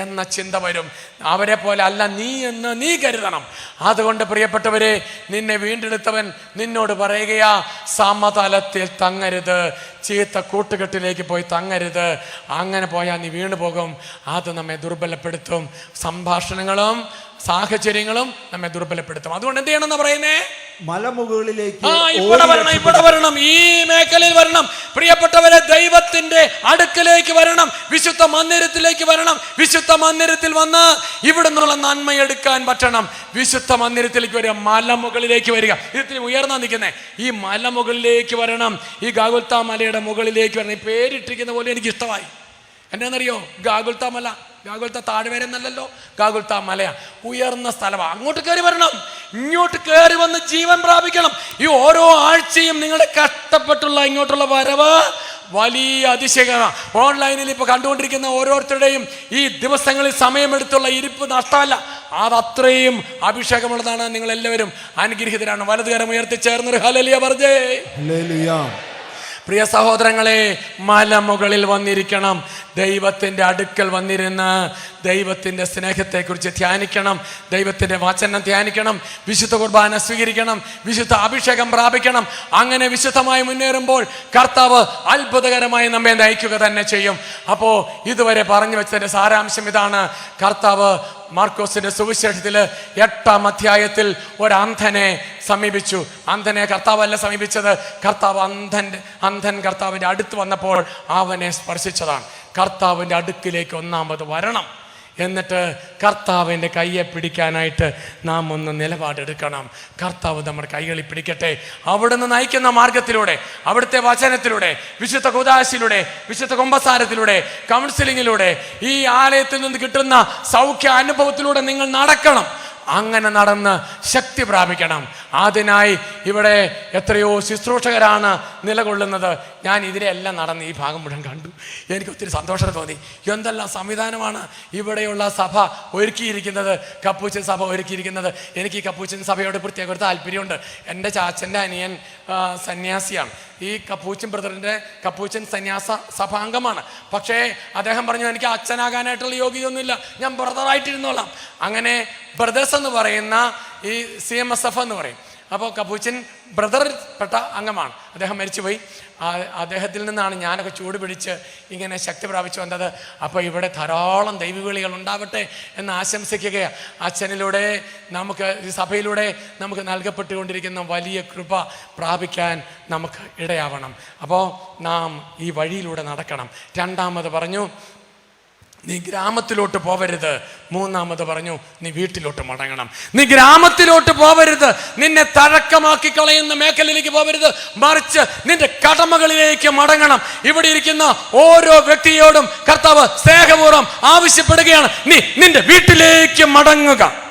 എന്ന ചിന്ത വരും. അവരെ പോലെ അല്ല നീ എന്ന് നീ കരുതണം. അതുകൊണ്ട് പ്രിയപ്പെട്ടവരെ, നിന്നെ വീണ്ടെടുത്തവൻ നിന്നോട് പറയുകയാ, സമതലത്തിൽ തങ്ങരുത്, ചീത്ത കൂട്ടുകെട്ടിലേക്ക് പോയി തങ്ങരുത്. അങ്ങനെ പോയാൽ നീ വീണു പോകും. അത് നമ്മെ ദുർബലപ്പെടുത്തും. സംഭാഷണങ്ങളും സാഹചര്യങ്ങളും നമ്മെ ദുർബലപ്പെടുത്തും. അതുകൊണ്ട് എന്ത് ചെയ്യണം എന്ന് പറയുന്നേ? മലമുകളിലേക്ക് ഇവിടെ വരണം, ഈ മേഖലയിൽ വരണം. പ്രിയപ്പെട്ടവരെ, ദൈവത്തിന്റെ അടുക്കലേക്ക് വരണം, വിശുദ്ധ മന്ദിരത്തിലേക്ക് വരണം. വിശുദ്ധ മന്ദിരത്തിൽ വന്ന് ഇവിടെ നിന്നുള്ള നന്മയെടുക്കാൻ പറ്റണം. വിശുദ്ധ മന്ദിരത്തിലേക്ക് വരിക, മലമുകളിലേക്ക് വരിക. ഇതിൽ ഉയർന്നാ നിൽക്കുന്നേ, ഈ മലമുകളിലേക്ക് വരണം. ഈ ഗാഗുൽത്താ മലയുടെ മുകളിലേക്ക് വരണം. ഈ പേരിട്ടിരിക്കുന്ന പോലെ എനിക്ക് ഇഷ്ടമായി. എന്നാന്നറിയോ? ഗാഗുൽത്താ മല, ഗാഗുൽത്താ താഴ്വര എന്നല്ലല്ലോ, ഗാഗുൽത്താ മലയാ, ഉയർന്ന സ്ഥലമാണ്. അങ്ങോട്ട് കയറി വരണം, ഇങ്ങോട്ട് കയറി വന്ന് ജീവൻ പ്രാപിക്കണം. ഈ ഓരോ ആഴ്ചയും നിങ്ങളുടെ കഷ്ടപ്പെട്ടുള്ള ഇങ്ങോട്ടുള്ള വരവ് വലിയ അതിശയമാണ്. ഓൺലൈനിൽ ഇപ്പോൾ കണ്ടുകൊണ്ടിരിക്കുന്ന ഓരോരുത്തരുടെയും ഈ ദിവസങ്ങളിൽ സമയമെടുത്തുള്ള ഇരിപ്പ് നഷ്ടമല്ല, അതത്രയും അഭിഷേകമുള്ളതാണ്. നിങ്ങൾ എല്ലാവരും അനുഗ്രഹീതരാണ്. വലതുകരം ഉയർത്തി ചേർന്നൊരു ഹല്ലേലൂയ പറഞ്ഞേ. പ്രിയ സഹോദരങ്ങളെ, മലമുകളിൽ വന്നിരിക്കണം, ദൈവത്തിൻ്റെ അടുക്കൽ വന്നിരുന്ന് ദൈവത്തിൻ്റെ സ്നേഹത്തെക്കുറിച്ച് ധ്യാനിക്കണം, ദൈവത്തിൻ്റെ വചനം ധ്യാനിക്കണം, വിശുദ്ധ കുർബാന സ്വീകരിക്കണം, വിശുദ്ധ അഭിഷേകം പ്രാപിക്കണം. അങ്ങനെ വിശുദ്ധമായി മുന്നേറുമ്പോൾ കർത്താവ് അത്ഭുതകരമായി നമ്മെ നയിക്കുക തന്നെ ചെയ്യും. അപ്പോൾ ഇതുവരെ പറഞ്ഞു വെച്ചതിൻ്റെ സാരാംശം ഇതാണ്. കർത്താവ് മാർക്കോസിന്റെ സുവിശേഷത്തിൽ 8-ാം അധ്യായത്തിൽ ഒരന്ധനെ സമീപിച്ചു. അന്ധനെ കർത്താവല്ല സമീപിച്ചത്, കർത്താവ് അന്ധൻ കർത്താവിൻ്റെ അടുത്ത് വന്നപ്പോൾ അവനെ സ്പർശിച്ചതാണ്. കർത്താവിൻ്റെ അടുക്കിലേക്ക് ഒന്നാമത് വരണം. എന്നിട്ട് കർത്താവിൻ്റെ കയ്യെ പിടിക്കാനായിട്ട് നാം ഒന്ന് നിലപാടെടുക്കണം. കർത്താവ് നമ്മുടെ കൈകളിൽ പിടിക്കട്ടെ. അവിടുന്ന് നയിക്കുന്ന മാർഗത്തിലൂടെ, അവിടുത്തെ വചനത്തിലൂടെ, വിശുദ്ധ കൂദാശയിലൂടെ, വിശുദ്ധ കുമ്പസാരത്തിലൂടെ, കൗൺസിലിങ്ങിലൂടെ, ഈ ആലയത്തിൽ നിന്ന് കിട്ടുന്ന സൗഖ്യ അനുഭവത്തിലൂടെ നിങ്ങൾ നടക്കണം. അങ്ങനെ നടന്ന് ശക്തി പ്രാപിക്കണം. അതിനായി ഇവിടെ എത്രയോ ശുശ്രൂഷകരാണ് നിലകൊള്ളുന്നത്. ഞാൻ ഇതിലെല്ലാം നടന്ന് ഈ ഭാഗം മുഴുവൻ കണ്ടു. എനിക്ക് ഒത്തിരി സന്തോഷം തോന്നി. എന്തെല്ലാം സംവിധാനമാണ് ഇവിടെയുള്ള സഭ ഒരുക്കിയിരിക്കുന്നത്, കപ്പൂച്ചൻ സഭ ഒരുക്കിയിരിക്കുന്നത്. എനിക്ക് ഈ കപ്പൂച്ചൻ സഭയോട് പ്രത്യേക ഒരു താല്പര്യമുണ്ട്. എൻ്റെ ചാച്ചൻ്റെ അനിയൻ സന്യാസിയാണ്. ഈ കപ്പൂച്ചൻ ബ്രദറിൻ്റെ കപ്പൂച്ചൻ സന്യാസ സഭാംഗമാണ്. പക്ഷേ അദ്ദേഹം പറഞ്ഞു, എനിക്ക് അച്ഛനാകാനായിട്ടുള്ള യോഗ്യതയൊന്നുമില്ല, ഞാൻ ബ്രദറായിട്ടിരുന്നോളാം. അങ്ങനെ ബ്രദേഴ്സ് എന്ന് പറയുന്ന ഈ CMSF എന്ന് പറയും. അപ്പോൾ കപ്പൂച്ചൻ ബ്രദറിൽപ്പെട്ട അംഗമാണ്. അദ്ദേഹം മരിച്ചുപോയി. അദ്ദേഹത്തിൽ നിന്നാണ് ഞാനൊക്കെ ചൂട് പിടിച്ച് ഇങ്ങനെ ശക്തി പ്രാപിച്ചു വന്നത്. അപ്പോൾ ഇവിടെ ധാരാളം ദൈവവിളികൾ ഉണ്ടാവട്ടെ എന്ന് ആശംസിക്കുകയാണ്. അച്ഛനിലൂടെ നമുക്ക്, ഈ സഭയിലൂടെ നമുക്ക് നൽകപ്പെട്ടുകൊണ്ടിരിക്കുന്ന വലിയ കൃപ പ്രാപിക്കാൻ നമുക്ക് ഇടയാവണം. അപ്പോൾ നാം ഈ വഴിയിലൂടെ നടക്കണം. രണ്ടാമത് പറഞ്ഞു, നീ ഗ്രാമത്തിലോട്ട് പോവരുത്. മൂന്നാമത് പറഞ്ഞു, നീ വീട്ടിലോട്ട് മടങ്ങണം. നീ ഗ്രാമത്തിലോട്ട് പോവരുത്, നിന്നെ തഴക്കമാക്കി കളയുന്ന മേഖലയിലേക്ക് പോവരുത്, മറിച്ച് നിന്റെ കടമകളിലേക്ക് മടങ്ങണം. ഇവിടെ ഇരിക്കുന്ന ഓരോ വ്യക്തിയോടും കർത്താവ് സ്നേഹപൂർവ്വം ആവശ്യപ്പെടുകയാണ്, നീ നിന്റെ വീട്ടിലേക്ക് മടങ്ങുക.